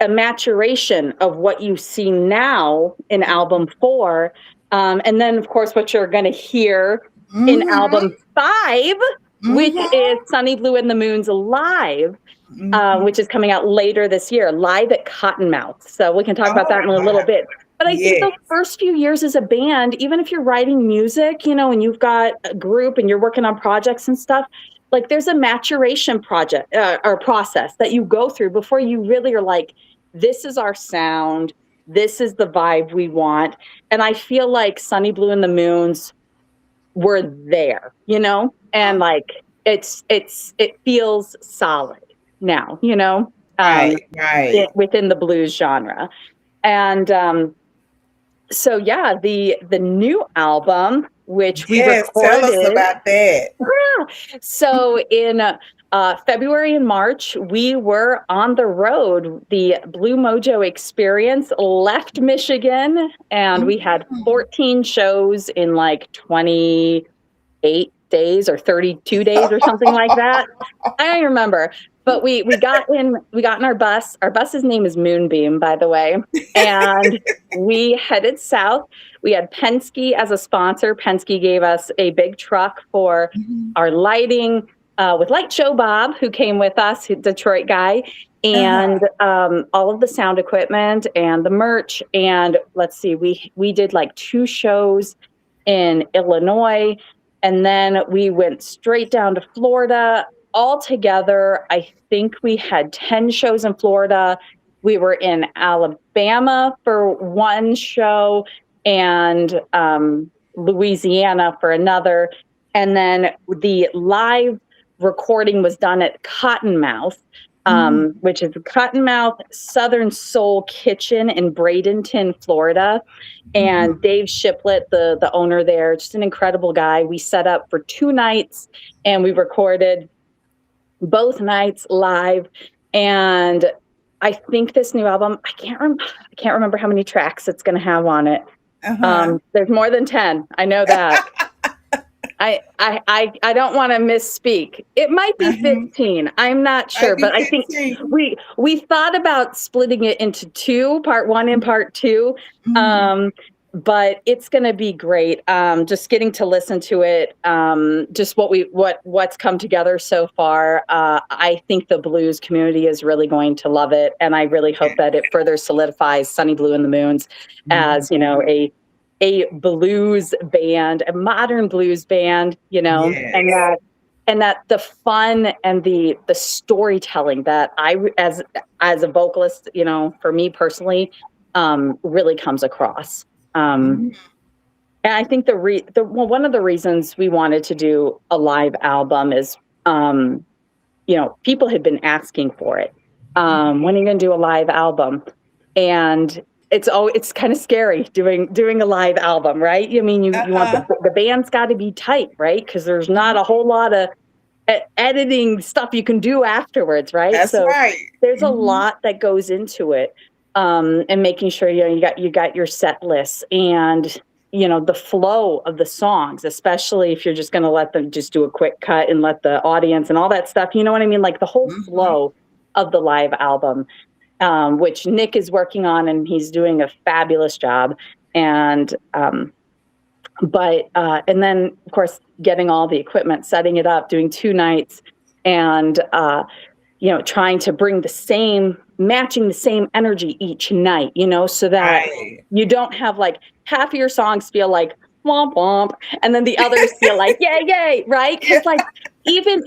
Speaker 2: maturation of what you see now in album 4. And then, of course, what you're going to hear in album 5, which is Sunny Bleau and the Moon's Live. Which is coming out later this year, live at Cottonmouth. So we can talk about that in a little bit. But I think those first few years as a band, even if you're writing music, and you've got a group and you're working on projects and stuff, like there's a maturation project or process that you go through before you really are like, this is our sound. This is the vibe we want. And I feel like Sunny Bleau and the Moons were there, and like it feels solid now,
Speaker 1: right.
Speaker 2: Within the blues genre. And so yeah, the new album, which we recorded.
Speaker 1: Tell us about that.
Speaker 2: So in February and March, we were on the road. The Blue Mojo Experience left Michigan, and we had 14 shows in like 28 days or 32 days or something like that. I don't remember. But we got in our bus. Our bus's name is Moonbeam, by the way. And we headed south. We had Penske as a sponsor. Penske gave us a big truck for our lighting with Light Show Bob, who came with us, Detroit guy, and all of the sound equipment and the merch. And let's see, we did like 2 shows in Illinois, and then we went straight down to Florida. Altogether, I think we had 10 shows in Florida. We were in Alabama for 1 show and Louisiana for another. And then the live recording was done at Cottonmouth, which is Cottonmouth Southern Soul Kitchen in Bradenton, Florida. And Dave Shiplett, the owner there, just an incredible guy. We set up for 2 nights and we recorded both nights live. And I think this new album, I can't remember how many tracks it's going to have on it. There's more than 10. I know that. I don't want to misspeak. It might be 15. I'm not sure, but I think we thought about splitting it into 2, part 1 and part 2. But it's going to be great. Just getting to listen to it. Just what's come together so far. I think the blues community is really going to love it, and I really hope that it further solidifies Sunny Bleau and the Moons as a blues band, a modern blues band. And that the fun and the storytelling that I as a vocalist, for me personally, really comes across. And I think one of the reasons we wanted to do a live album is, people had been asking for it. When are you going to do a live album? And it's kind of scary doing a live album, right? I mean, you want the band's got to be tight, right? Because there's not a whole lot of editing stuff you can do afterwards, right?
Speaker 1: That's right.
Speaker 2: There's a lot that goes into it. And making sure you got your set lists and the flow of the songs, especially if you're just going to let them just do a quick cut and let the audience and all that stuff, you know what I mean? Like the whole flow of the live album, which Nick is working on, and he's doing a fabulous job. And and then of course getting all the equipment, setting it up, doing 2 nights, and trying to bring matching the same energy each night, so that you don't have like half of your songs feel like womp womp, and then the others feel like yay yay, right?
Speaker 1: Yeah.
Speaker 2: Because like even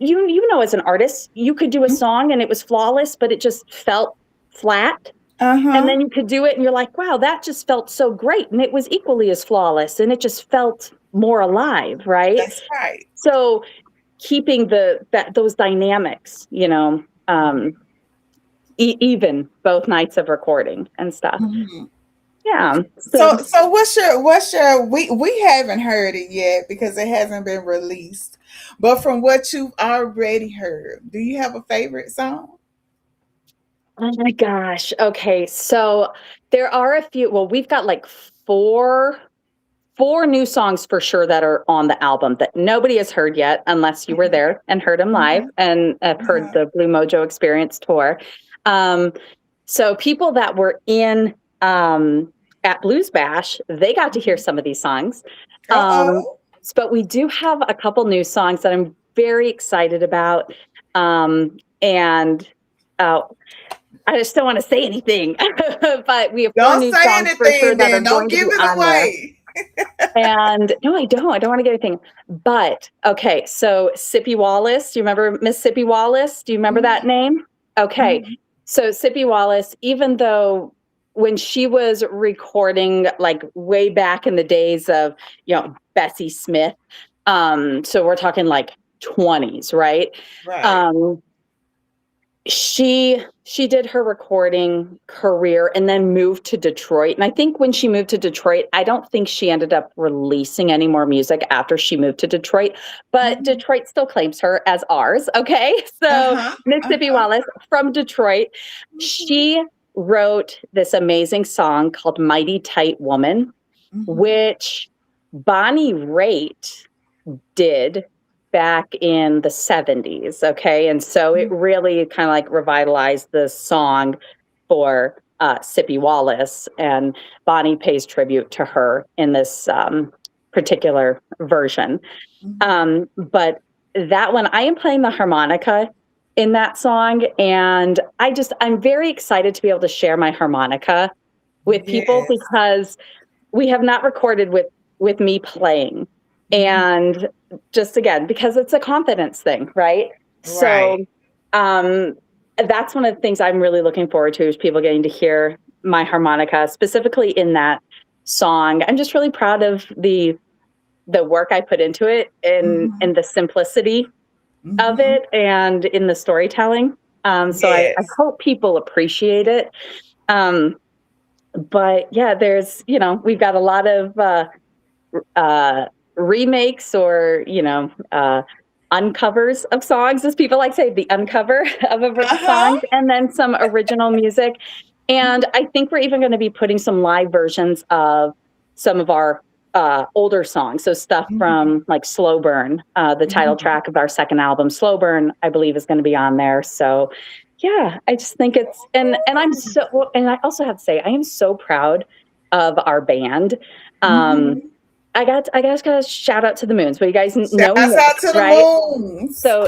Speaker 2: you know, as an artist, you could do a song and it was flawless, but it just felt flat. And
Speaker 1: Uh-huh.
Speaker 2: then you could do it and you're like, wow, that just felt so great. And it was equally as flawless and it just felt more alive, right?
Speaker 1: That's right.
Speaker 2: So keeping those dynamics, even both nights of recording and stuff.
Speaker 1: Mhm.
Speaker 2: Yeah.
Speaker 1: So what's your we haven't heard it yet because it hasn't been released. But from what you've already heard, do you have a favorite song?
Speaker 2: Oh my gosh. Okay. So there are a few, well, we've got like four new songs for sure that are on the album that nobody has heard yet, unless you were there and heard them live
Speaker 1: Uh-huh.
Speaker 2: and have heard
Speaker 1: Uh-huh.
Speaker 2: the Blue Mojo Experience tour. Um, so people that were in at Blues Bash, they got to hear some of these songs. Um,
Speaker 1: Uh-oh.
Speaker 2: but we do have a couple new songs that I'm very excited about. And I just don't want to say anything, but we have four
Speaker 1: Don't
Speaker 2: new
Speaker 1: say
Speaker 2: songs for sure
Speaker 1: anything
Speaker 2: that are
Speaker 1: then.
Speaker 2: going
Speaker 1: Don't
Speaker 2: to be
Speaker 1: give it
Speaker 2: on there.
Speaker 1: away.
Speaker 2: And no, I don't. I don't want to get anything. But okay, so Sippy Wallace, do you remember Miss Sippy Wallace? Do you remember that
Speaker 1: Mhm.
Speaker 2: name? Okay.
Speaker 1: Mhm.
Speaker 2: So Sippy Wallace, even though when she was recording like way back in the days of, Bessie Smith, so we're talking like 20s, right?
Speaker 1: Right.
Speaker 2: Um, she did her recording career and then moved to Detroit. And I think when she moved to Detroit, I don't think she ended up releasing any more music after she moved to Detroit, but
Speaker 1: Mhm.
Speaker 2: Detroit still claims her as ours. Okay. So
Speaker 1: Uh-huh.
Speaker 2: Mississippi
Speaker 1: Uh-huh.
Speaker 2: Wallace from Detroit,
Speaker 1: Mhm.
Speaker 2: she wrote this amazing song called Mighty Tight Woman,
Speaker 1: Mhm.
Speaker 2: which Bonnie Raitt did back in the 70s. Okay. And so it
Speaker 1: Mhm.
Speaker 2: really kind of like revitalized the song for Sippy Wallace. And Bonnie pays tribute to her in this particular version.
Speaker 1: Mhm.
Speaker 2: But that one, I am playing the harmonica in that song. And I'm very excited to be able to share my harmonica with people
Speaker 1: Yes.
Speaker 2: because we have not recorded with me playing.
Speaker 1: Mhm.
Speaker 2: And just again, because it's a confidence thing, right? So
Speaker 1: Right.
Speaker 2: um that's one of the things I'm really looking forward to is people getting to hear my harmonica, specifically in that song. I'm just really proud of the work I put into it and
Speaker 1: Mhm.
Speaker 2: the simplicity of
Speaker 1: Mhm.
Speaker 2: it and in the storytelling. So I
Speaker 1: Yes.
Speaker 2: hope people appreciate it. Um, but yeah, we've got a lot of uh, remakes or uncovers of songs, as people like to say, the uncover of
Speaker 1: Uh-huh.
Speaker 2: songs, and then some original music. And I think we're even going to be putting some live versions of some of our older songs. So stuff
Speaker 1: Mhm.
Speaker 2: from like Slow Burn, the title
Speaker 1: Mhm.
Speaker 2: track of our second album, Slow Burn, I believe is going to be on there. So yeah, I just think and I also have to say, I am so proud of our band. Um,
Speaker 1: Mhm.
Speaker 2: I got to shout out to the Moons, but you guys know
Speaker 1: Shouts
Speaker 2: Nick,
Speaker 1: out to the
Speaker 2: right?
Speaker 1: moons.
Speaker 2: So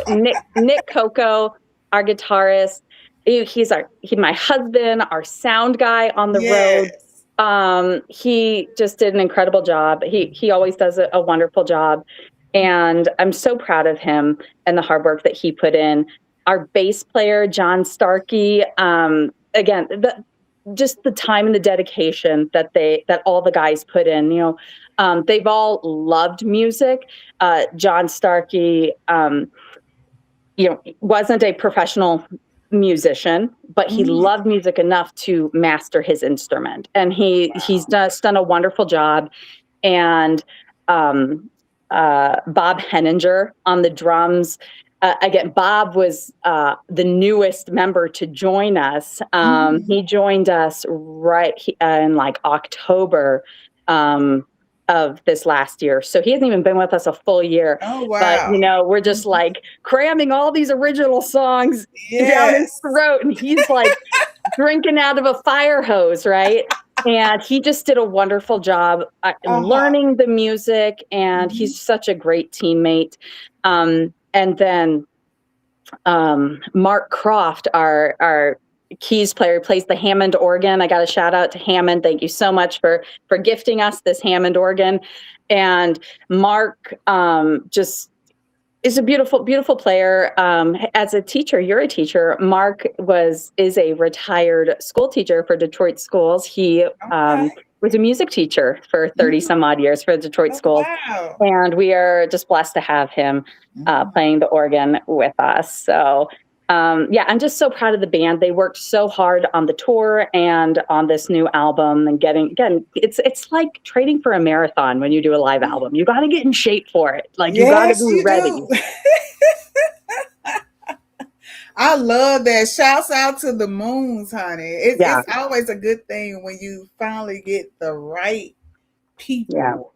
Speaker 2: Nick Coco, our guitarist, he's my husband, our sound guy on the road.
Speaker 1: Yes.
Speaker 2: He just did an incredible job. He always does a wonderful job, and I'm so proud of him and the hard work that he put in. Our bass player John Starkey, again, just the time and the dedication that all the guys put in. They've all loved music. John Starkey, wasn't a professional musician, but he
Speaker 1: Mhm.
Speaker 2: loved music enough to master his instrument, and he's
Speaker 1: Wow.
Speaker 2: just done a wonderful job. And um, Bob Henninger on the drums. Again, Bob was the newest member to join us.
Speaker 1: Mhm.
Speaker 2: He joined us right in like October of this last year. So he hasn't even been with us a full year.
Speaker 1: Oh
Speaker 2: But,
Speaker 1: wow.
Speaker 2: we're just
Speaker 1: Mhm.
Speaker 2: like cramming all these original songs down his
Speaker 1: Yes.
Speaker 2: throat. And he's like drinking out of a fire hose, right? And he just did a wonderful job
Speaker 1: Uh-huh.
Speaker 2: learning the music, and
Speaker 1: Mhm.
Speaker 2: he's such a great teammate. And then Mark Croft, our keys player. He plays the Hammond organ. I got a shout out to Hammond. Thank you so much for gifting us this Hammond organ. And Mark just is a beautiful, beautiful player. As a teacher, you're a teacher. Mark is a retired school teacher for Detroit schools. He was a music teacher for 30 some odd years for Detroit schools.
Speaker 1: Wow.
Speaker 2: And we are just blessed to have him playing the organ with us. So I'm just so proud of the band. They worked so hard on the tour and on this new album, and it's like training for a marathon when you do a live album. You got to get in shape for it. Like, you got to be ready.
Speaker 1: I love that. Shouts out to the Moons, honey. It's always a good thing when you finally get the right people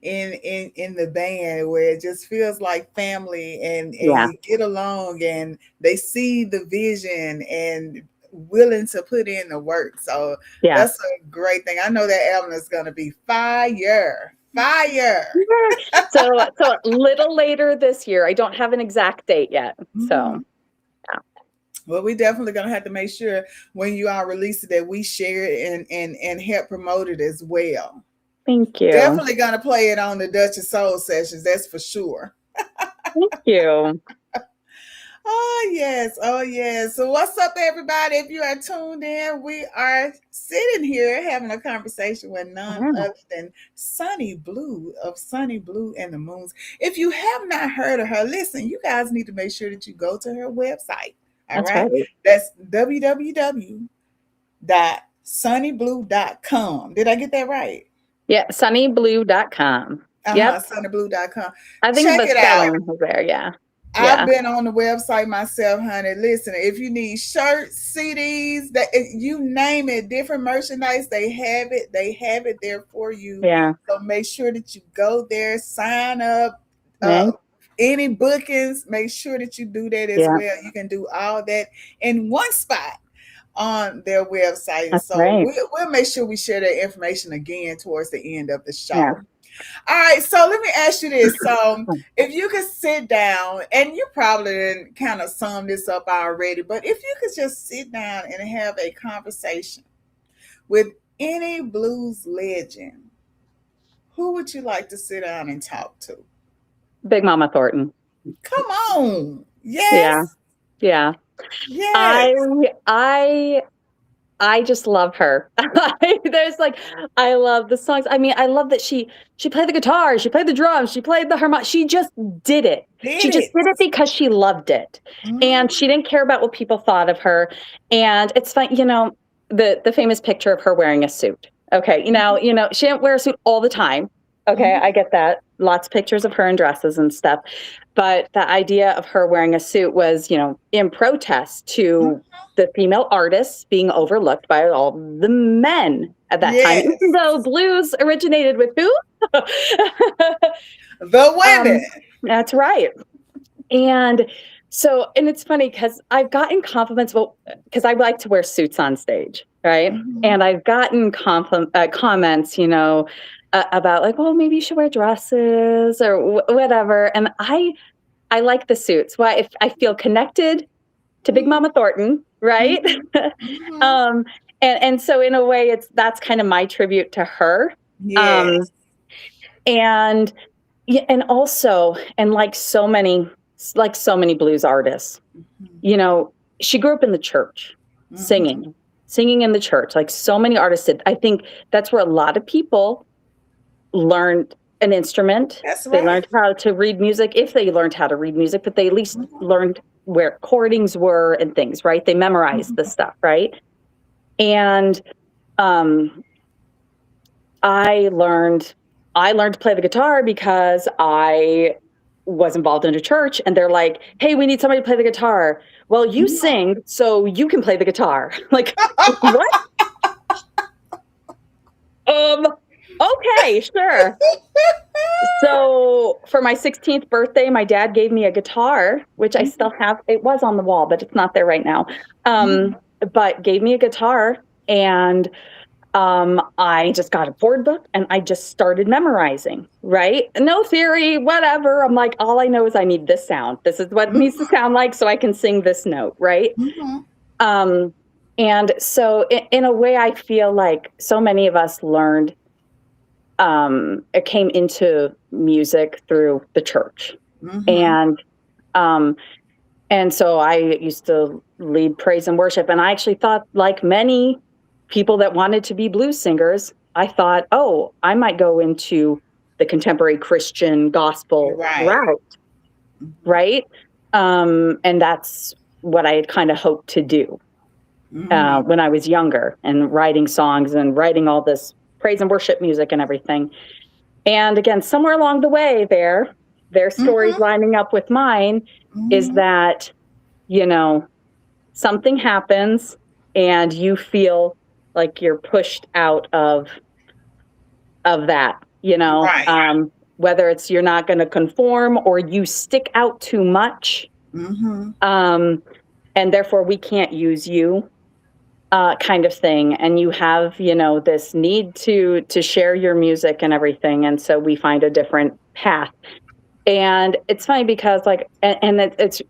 Speaker 1: in the band, where it just feels like family, and you get along, and they see the vision and willing to put in the work. So that's a great thing. I know that album is going to be fire.
Speaker 2: So a little later this year. I don't have an exact date yet. So
Speaker 1: well, we definitely gonna have to make sure when you all release it that we share it and help promote it as well.
Speaker 2: Thank you.
Speaker 1: Definitely gonna play it on the Duchess Soul Sessions, that's for sure.
Speaker 2: Thank you.
Speaker 1: Oh yes. So what's up, everybody? If you are tuned in, we are sitting here having a conversation with none other than Sunny Bleau of Sunny Bleau and the Moons. If you have not heard of her, listen, you guys need to make sure that you go to her website. All right. That's www.sunnybleau.com. Did I get that right?
Speaker 2: Yeah, sunnybleau.com.
Speaker 1: Sunnybleau.com.
Speaker 2: I think the spelling was there,
Speaker 1: I've been on the website myself, honey. Listen, if you need shirts, CDs, you name it, different merchandise, they have it. They have it there for you.
Speaker 2: Yeah.
Speaker 1: So make sure that you go there, sign up. Any bookings, make sure that you do that as well. You can do all that in one spot on their website.
Speaker 2: That's
Speaker 1: so
Speaker 2: right.
Speaker 1: we'll make sure we share that information again towards the end of the show. Yeah. All right, so let me ask you this. So if you could sit down, and you probably didn't kind of sum this up already, but if you could just sit down and have a conversation with any blues legend, who would you like to sit down and talk to?
Speaker 2: Big Mama Thornton.
Speaker 1: Come on. Yes.
Speaker 2: Yeah. I just love her. I love the songs. I mean, I love that she played the guitar, she played the drums, she played the harmonica. She just did it. She just did it because she loved it. And she didn't care about what people thought of her. And it's fun, the famous picture of her wearing a suit. Okay, she didn't wear a suit all the time. Okay, I get that. Lots of pictures of her in dresses and stuff. But the idea of her wearing a suit was, in protest to the female artists being overlooked by all the men at that time. Even though blues originated with who?
Speaker 1: The women.
Speaker 2: That's right. And it's funny because I've gotten compliments, because I like to wear suits on stage, right? And I've gotten comments, about like, well, maybe you should wear dresses or whatever. And I like the suits. Why? If I feel connected to Big Mama Thornton, right? And so in a way, that's kind of my tribute to her.
Speaker 1: Yes.
Speaker 2: And also, and like so many blues artists, she grew up in the church, singing in the church, like so many artists did. I think that's where a lot of people learned an instrument.
Speaker 1: That's right.
Speaker 2: They learned how to read music, if they learned how to read music, but they at least learned where chordings were and things, right? They memorized the stuff, right? And I learned to play the guitar because I was involved in a church, and they're like, hey, we need somebody to play the guitar. Well, you sing, so you can play the guitar. Like, what? Okay, sure. So for my 16th birthday, my dad gave me a guitar, which I still have. It was on the wall, but it's not there right now. But gave me a guitar, and I just got a board book and I just started memorizing, right? No theory, whatever. I'm like, all I know is I need this sound. This is what it needs to sound like so I can sing this note, right? And so in a way, I feel like so many of us learned, it came into music through the church.
Speaker 1: Mm-hmm.
Speaker 2: And um, and so I used to lead praise and worship. And I actually thought, like many people that wanted to be blues singers, I thought, oh, I might go into the contemporary Christian
Speaker 1: You're
Speaker 2: gospel
Speaker 1: right.
Speaker 2: route,
Speaker 1: Mm-hmm.
Speaker 2: right? And that's what I had kind of hoped to do
Speaker 1: Mm-hmm.
Speaker 2: when I was younger and writing songs and writing all this praise and worship music and everything. And again, somewhere along the way there, their stories
Speaker 1: Mm-hmm.
Speaker 2: lining up with mine is
Speaker 1: Mm-hmm.
Speaker 2: that, you know, something happens and you feel like you're pushed out of that,
Speaker 1: Right.
Speaker 2: whether it's you're not going to conform or you stick out too much,
Speaker 1: Mm-hmm.
Speaker 2: um, and therefore we can't use you, kind of thing. And you have, this need to share your music and everything, and so we find a different path. And it's funny because like, and it's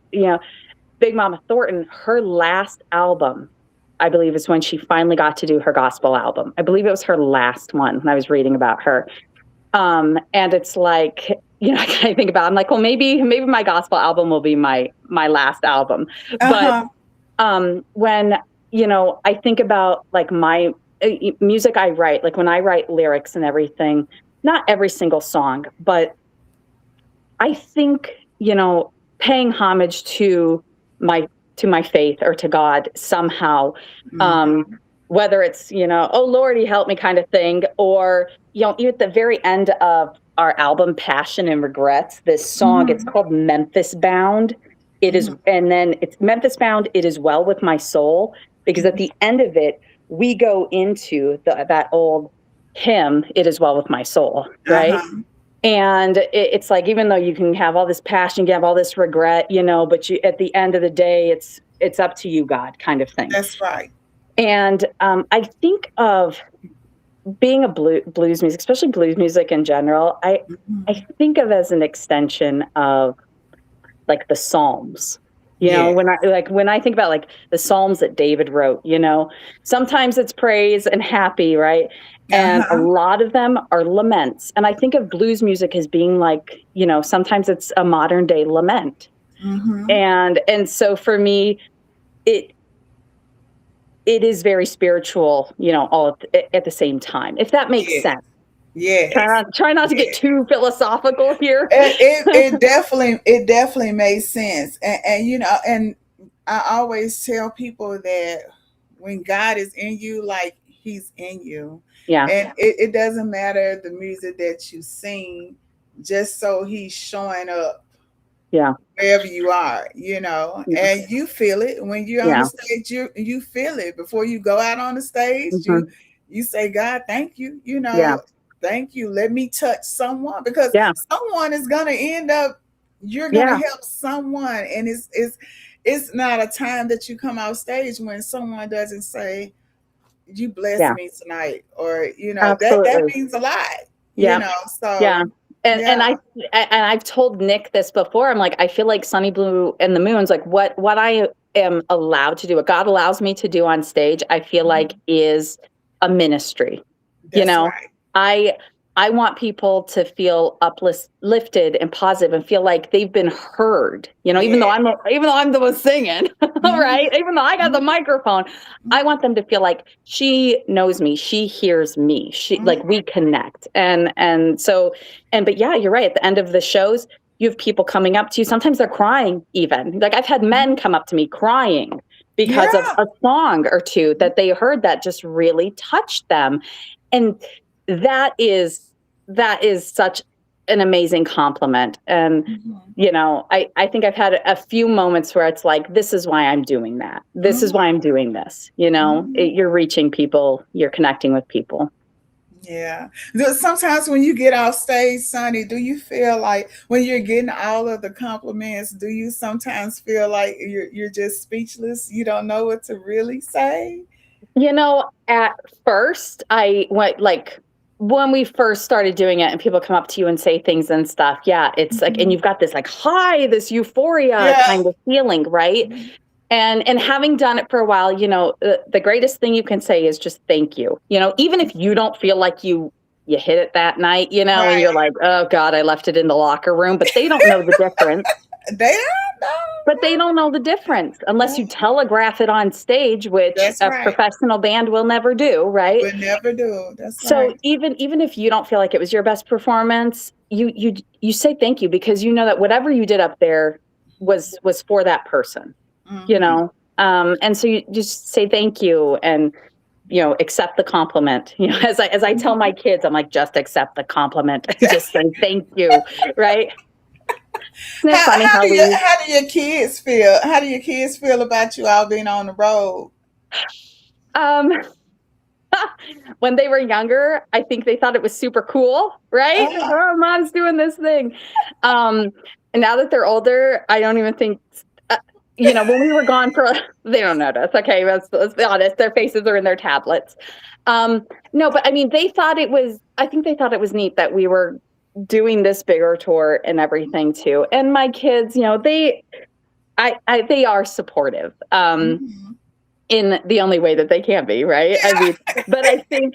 Speaker 2: Big Mama Thornton, her last album, I believe, is when she finally got to do her gospel album. I believe it was her last one when I was reading about her. And it's like, I kind of think about, I'm like, well, maybe my gospel album will be my last album. But
Speaker 1: Uh-huh.
Speaker 2: when, I think about like my music I write, like when I write lyrics and everything, not every single song, but I think, paying homage my to my faith or to God somehow,
Speaker 1: Mm-hmm.
Speaker 2: um, whether it's, oh Lordy, help me kind of thing, or, even at the very end of our album, Passion and Regrets, this song, it's
Speaker 1: Mm-hmm.
Speaker 2: called Memphis Bound. It is,
Speaker 1: Mm-hmm.
Speaker 2: and then it's Memphis Bound, It Is Well With My Soul, because at the end of it, we go into that old hymn, It Is Well With My Soul, right?
Speaker 1: Uh-huh.
Speaker 2: And it's like, even though you can have all this passion, you have all this regret, but you, at the end of the day, it's up to you, God, kind of thing.
Speaker 1: That's right.
Speaker 2: And I think of being a blues music, especially blues music in general.
Speaker 1: Mm-hmm.
Speaker 2: I think of as an extension of like the Psalms.
Speaker 1: Yeah.
Speaker 2: When I think about like the Psalms that David wrote, sometimes it's praise and happy, right? And a
Speaker 1: Uh-huh.
Speaker 2: lot of them are laments. And I think of blues music as being like, sometimes it's a modern day lament.
Speaker 1: Mm-hmm.
Speaker 2: And so for me, it it is very spiritual, all at the same time, if that makes
Speaker 1: Yes.
Speaker 2: sense.
Speaker 1: Yes.
Speaker 2: Try not to get
Speaker 1: Yes.
Speaker 2: too philosophical here.
Speaker 1: It definitely made sense. And and I always tell people that when God is in you, like he's in you.
Speaker 2: Yeah,
Speaker 1: And it doesn't matter the music that you sing, just so he's showing up
Speaker 2: yeah,
Speaker 1: wherever you are,
Speaker 2: yeah,
Speaker 1: and you feel it when you're on the
Speaker 2: yeah,
Speaker 1: stage. You feel it before you go out on the stage. You
Speaker 2: hmm,
Speaker 1: you say, God, thank you.
Speaker 2: yeah,
Speaker 1: Thank you. Let me touch someone, because
Speaker 2: yeah,
Speaker 1: someone is gonna end up. You're gonna
Speaker 2: yeah,
Speaker 1: help someone, and it's not a time that you come off stage when someone doesn't say, "You bless
Speaker 2: yeah,
Speaker 1: me tonight," or that
Speaker 2: absolutely.
Speaker 1: means a lot.
Speaker 2: Yeah, yeah.
Speaker 1: So
Speaker 2: And
Speaker 1: yeah.
Speaker 2: I've told Nick this before. I'm like, I feel like Sunny Blue and the Moon's like what I am allowed to do, what God allows me to do on stage, I feel like is a ministry. You
Speaker 1: That's
Speaker 2: know,
Speaker 1: right.
Speaker 2: I I want people to feel uplifted and positive and feel like they've been heard.
Speaker 1: Yeah.
Speaker 2: Even though I'm the one singing,
Speaker 1: Mhm.
Speaker 2: right? Even though I got the
Speaker 1: Mhm.
Speaker 2: microphone, I want them to feel like she knows me, she hears me, she like
Speaker 1: Mhm.
Speaker 2: we connect. But yeah, you're right. At the end of the shows, you have people coming up to you. Sometimes they're crying even. Like I've had men come up to me crying because of
Speaker 1: Yeah.
Speaker 2: a song or two that they heard that just really touched them. And that is that is such an amazing compliment. And
Speaker 1: Mhm.
Speaker 2: I think I've had a few moments where it's like, this is why I'm doing that. This is why
Speaker 1: Mhm.
Speaker 2: I'm doing this.
Speaker 1: Mhm.
Speaker 2: You're reaching people, you're connecting with people.
Speaker 1: Yeah. Sometimes when you get off stage, Sonny, do you feel like when you're getting all of the compliments, do you sometimes feel like you're just speechless? You don't know what to really say?
Speaker 2: At first, I went like when we first started doing it and people come up to you and say things and stuff. Yeah, it's like, and
Speaker 1: Mhm.
Speaker 2: you've got this like high, this euphoria
Speaker 1: Yeah.
Speaker 2: kind of feeling, right? And having done it for a while, the greatest thing you can say is just thank you. Even if you don't feel like you hit it that night, and you're
Speaker 1: Right.
Speaker 2: like, oh God, I left it in the locker room, but they don't know the difference.
Speaker 1: They don't know.
Speaker 2: But they don't know the difference unless you telegraph it on stage, which
Speaker 1: That's
Speaker 2: a
Speaker 1: right.
Speaker 2: professional band will never do, right?
Speaker 1: Would never do. That's
Speaker 2: So
Speaker 1: right.
Speaker 2: even if you don't feel like it was your best performance, you say thank you because you know that whatever you did up there was for that person, you
Speaker 1: Mm-hmm.
Speaker 2: know. And so you just say thank you and accept the compliment. As I tell my kids, I'm like, just accept the compliment, just say thank you, right? Isn't it funny how we
Speaker 1: How do your kids feel? How do your kids feel about you all being on the road?
Speaker 2: um when they were younger, I think they thought it was super cool, right?
Speaker 1: Uh,
Speaker 2: Oh, mom's doing this thing. Um, and now that they're older, I don't even think, uh, when we were gone for, they don't notice. Okay, let's be honest. Their faces are in their tablets. Um, no, but I mean, I think they thought it was neat that we were doing this bigger tour and everything too. And my kids, they are supportive.
Speaker 1: mhm.
Speaker 2: In the only way that they can be, right? I
Speaker 1: Yeah.
Speaker 2: mean, but I think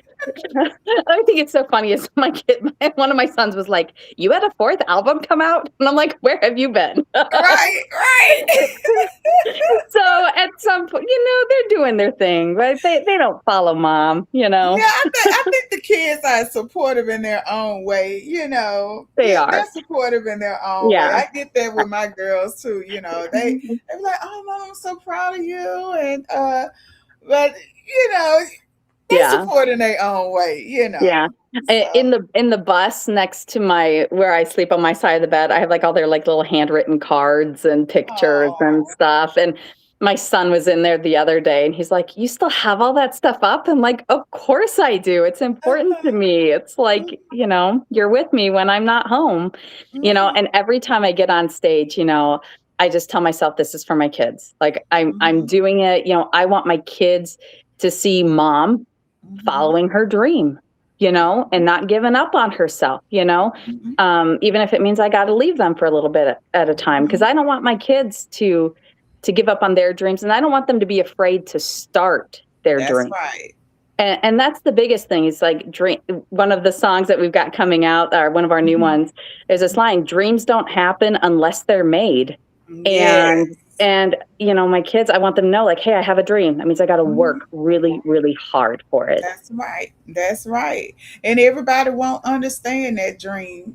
Speaker 2: I think it's so funny is one of my sons was like, "You had a fourth album come out?" And I'm like, "Where have you been?"
Speaker 1: Right. Right.
Speaker 2: So at some point, they're doing their thing, right? They don't follow mom,
Speaker 1: Yeah, I think the kids are supportive in their own way.
Speaker 2: They
Speaker 1: They're
Speaker 2: are.
Speaker 1: supportive in their own way.
Speaker 2: Yeah.
Speaker 1: I get that with my girls too. They be like, "Oh, mom, I'm so proud of you," and but you know, they
Speaker 2: Yeah.
Speaker 1: support in their own way.
Speaker 2: Yeah. In
Speaker 1: So,
Speaker 2: the bus next to my where I sleep on my side of the bed, I have like all their like little handwritten cards and pictures and
Speaker 1: oh,
Speaker 2: stuff. And my son was in there the other day and he's like, "You still have all that stuff up?" I'm like, "Of course I do. It's important to
Speaker 1: uh-huh,
Speaker 2: me. It's like, you're with me when I'm not home."
Speaker 1: mhm,
Speaker 2: And every time I get on stage, I just tell myself this is for my kids. Like I'm
Speaker 1: mhm,
Speaker 2: doing it, I want my kids to see mom
Speaker 1: mhm,
Speaker 2: following her dream, and not giving up on herself,
Speaker 1: mhm,
Speaker 2: even if it means I got to leave them for a little bit at a time, because
Speaker 1: mhm.
Speaker 2: I don't want my kids to give up on their dreams, and I don't want them to be afraid to start their
Speaker 1: That's
Speaker 2: dream.
Speaker 1: right.
Speaker 2: And that's the biggest thing. Is like dream. One of the songs that we've got coming out, or one of our new
Speaker 1: Mhm.
Speaker 2: ones, is this line: "Dreams don't happen unless they're made." And
Speaker 1: Yes.
Speaker 2: my kids, I want them to know, like, hey, I have a dream. That means I got to work
Speaker 1: Mhm.
Speaker 2: really, really hard for it.
Speaker 1: That's right. That's right. And everybody won't understand that dream.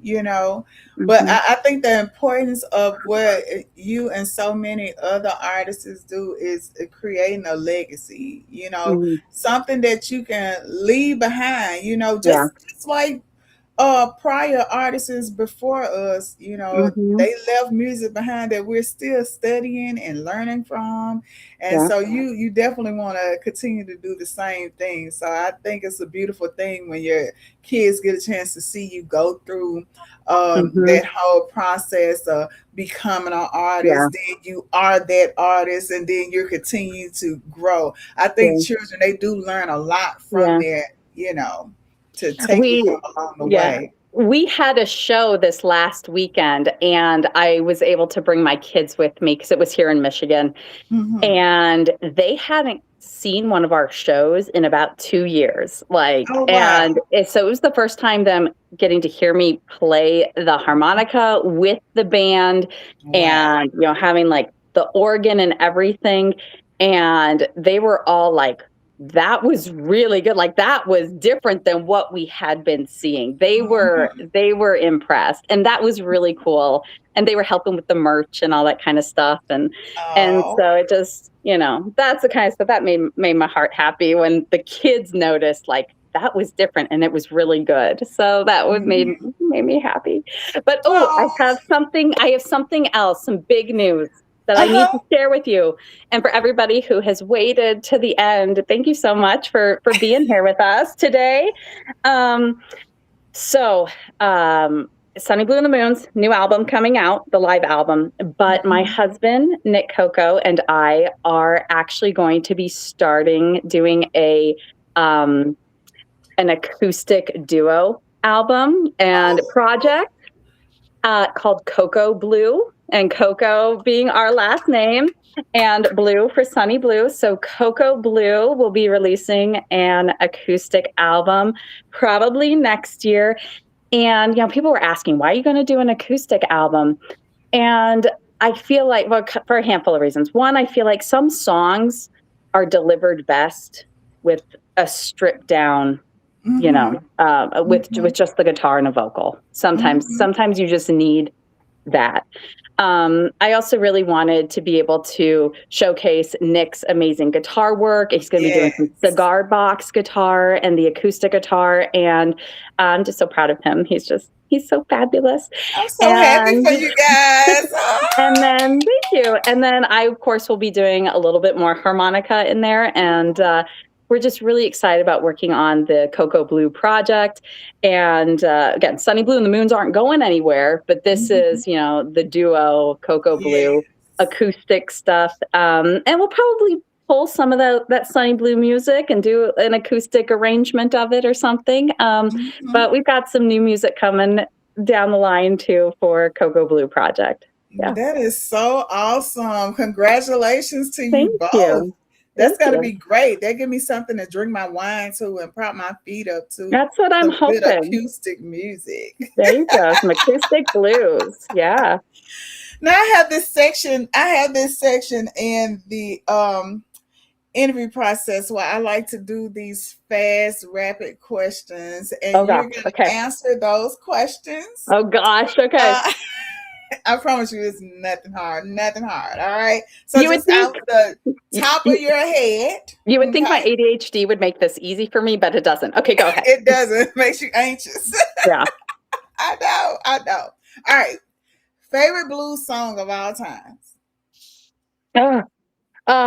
Speaker 1: But
Speaker 2: Hmm.
Speaker 1: I think the importance of what you and so many other artists do is creating a legacy,
Speaker 2: Hmm.
Speaker 1: something that you can leave behind,
Speaker 2: Yeah.
Speaker 1: just like prior artists before us,
Speaker 2: Hmm.
Speaker 1: they left music behind that we're still studying and learning from. And
Speaker 2: Yeah.
Speaker 1: so you definitely want to continue to do the same thing. So I think it's a beautiful thing when your kids get a chance to see you go through
Speaker 2: Hmm.
Speaker 1: that whole process of becoming an
Speaker 2: Yeah.
Speaker 1: artist, then you are that artist, and then you continue to grow. I think
Speaker 2: Yeah.
Speaker 1: children, they do learn a lot from
Speaker 2: Yeah.
Speaker 1: that, to take with
Speaker 2: We,
Speaker 1: them along the
Speaker 2: yeah.
Speaker 1: way.
Speaker 2: We had a show this last weekend, and I was able to bring my kids with me because it was here in Michigan.
Speaker 1: Hmm.
Speaker 2: And they hadn't seen one of our shows in about 2 years.
Speaker 1: Oh,
Speaker 2: And
Speaker 1: wow.
Speaker 2: so it was the first time them getting to hear me play the harmonica with the band
Speaker 1: Wow.
Speaker 2: and, having like the organ and everything. And they were all like, that was really good. Like that was different than what we had been seeing. They were
Speaker 1: Mhm.
Speaker 2: they were impressed. And that was really cool. And they were helping with the merch and all that kind of stuff. And
Speaker 1: Oh.
Speaker 2: so it just, that's the kind of stuff that made my heart happy when the kids noticed like that was different and it was really good. So that would
Speaker 1: Mhm.
Speaker 2: made me happy. But
Speaker 1: Oh.
Speaker 2: I have something else, some big news that I need
Speaker 1: Uh-huh.
Speaker 2: to share with you. And for everybody who has waited to the end, thank you so much for being here with us today. Um, so, um, Sunny Blue and the Moon's new album coming out, the live album. But my
Speaker 1: Mhm.
Speaker 2: husband, Nick Coco, and I are actually going to be starting doing um, an acoustic duo album and
Speaker 1: Oh.
Speaker 2: project called Coco Blue. and Coco being our last name, and Bleau for Sunny Bleau. So Coco Bleau will be releasing an acoustic album probably next year. And people were asking, why are you going to do an acoustic album? And I feel like, well, for a handful of reasons. One, I feel like some songs are delivered best with a stripped down, with just the guitar and a vocal. Sometimes you just need that. I also really wanted to be able to showcase Nick's amazing guitar work. He's going to be doing some cigar box guitar and the acoustic guitar, and I'm just so proud of him. He's so fabulous.
Speaker 1: I'm so happy for you guys.
Speaker 2: And then, thank you. And then I, of course, will be doing a little bit more harmonica in there, and we're just really excited about working on the Coco Bleau project. And again, Sunny Bleau and the Moons aren't going anywhere, but this is, the duo Coco Bleau acoustic stuff. And we'll probably pull some of that Sunny Bleau music and do an acoustic arrangement of it or something. But we've got some new music coming down the line too for Coco Bleau project. Yeah.
Speaker 1: That is so awesome. Congratulations to you both.
Speaker 2: You.
Speaker 1: That's got to be great. That give me something to drink my wine to and prop my feet up to.
Speaker 2: That's what I'm hoping.
Speaker 1: Good acoustic music.
Speaker 2: There you go. Some acoustic blues. Yeah.
Speaker 1: Now I have this section in the interview process where I like to do these fast, rapid questions. And you're going to answer those questions.
Speaker 2: Oh, gosh. Okay.
Speaker 1: I promise you it's nothing hard. All right. So you just out the top of your head.
Speaker 2: You would think my ADHD would make this easy for me, but it doesn't. Okay, go ahead.
Speaker 1: It doesn't. It makes you anxious.
Speaker 2: Yeah.
Speaker 1: I know. All right. Favorite blues song of all times?
Speaker 2: I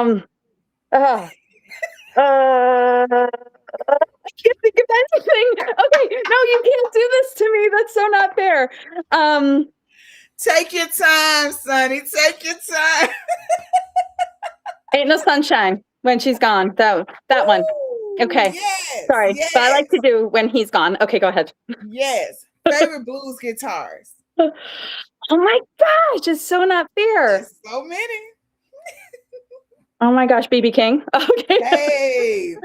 Speaker 2: can't think of anything. Okay, no, you can't do this to me. That's so not fair.
Speaker 1: Take your time, Sonny. Take your time.
Speaker 2: Ain't No Sunshine When She's Gone. That one. Okay.
Speaker 1: Yes.
Speaker 2: Sorry.
Speaker 1: Yes.
Speaker 2: But I like to do When He's Gone. Okay, go ahead.
Speaker 1: Yes. Favorite blues guitars?
Speaker 2: Oh my gosh, it's so not fair.
Speaker 1: There's so many.
Speaker 2: Oh my gosh, BB King. Okay.
Speaker 1: Hey.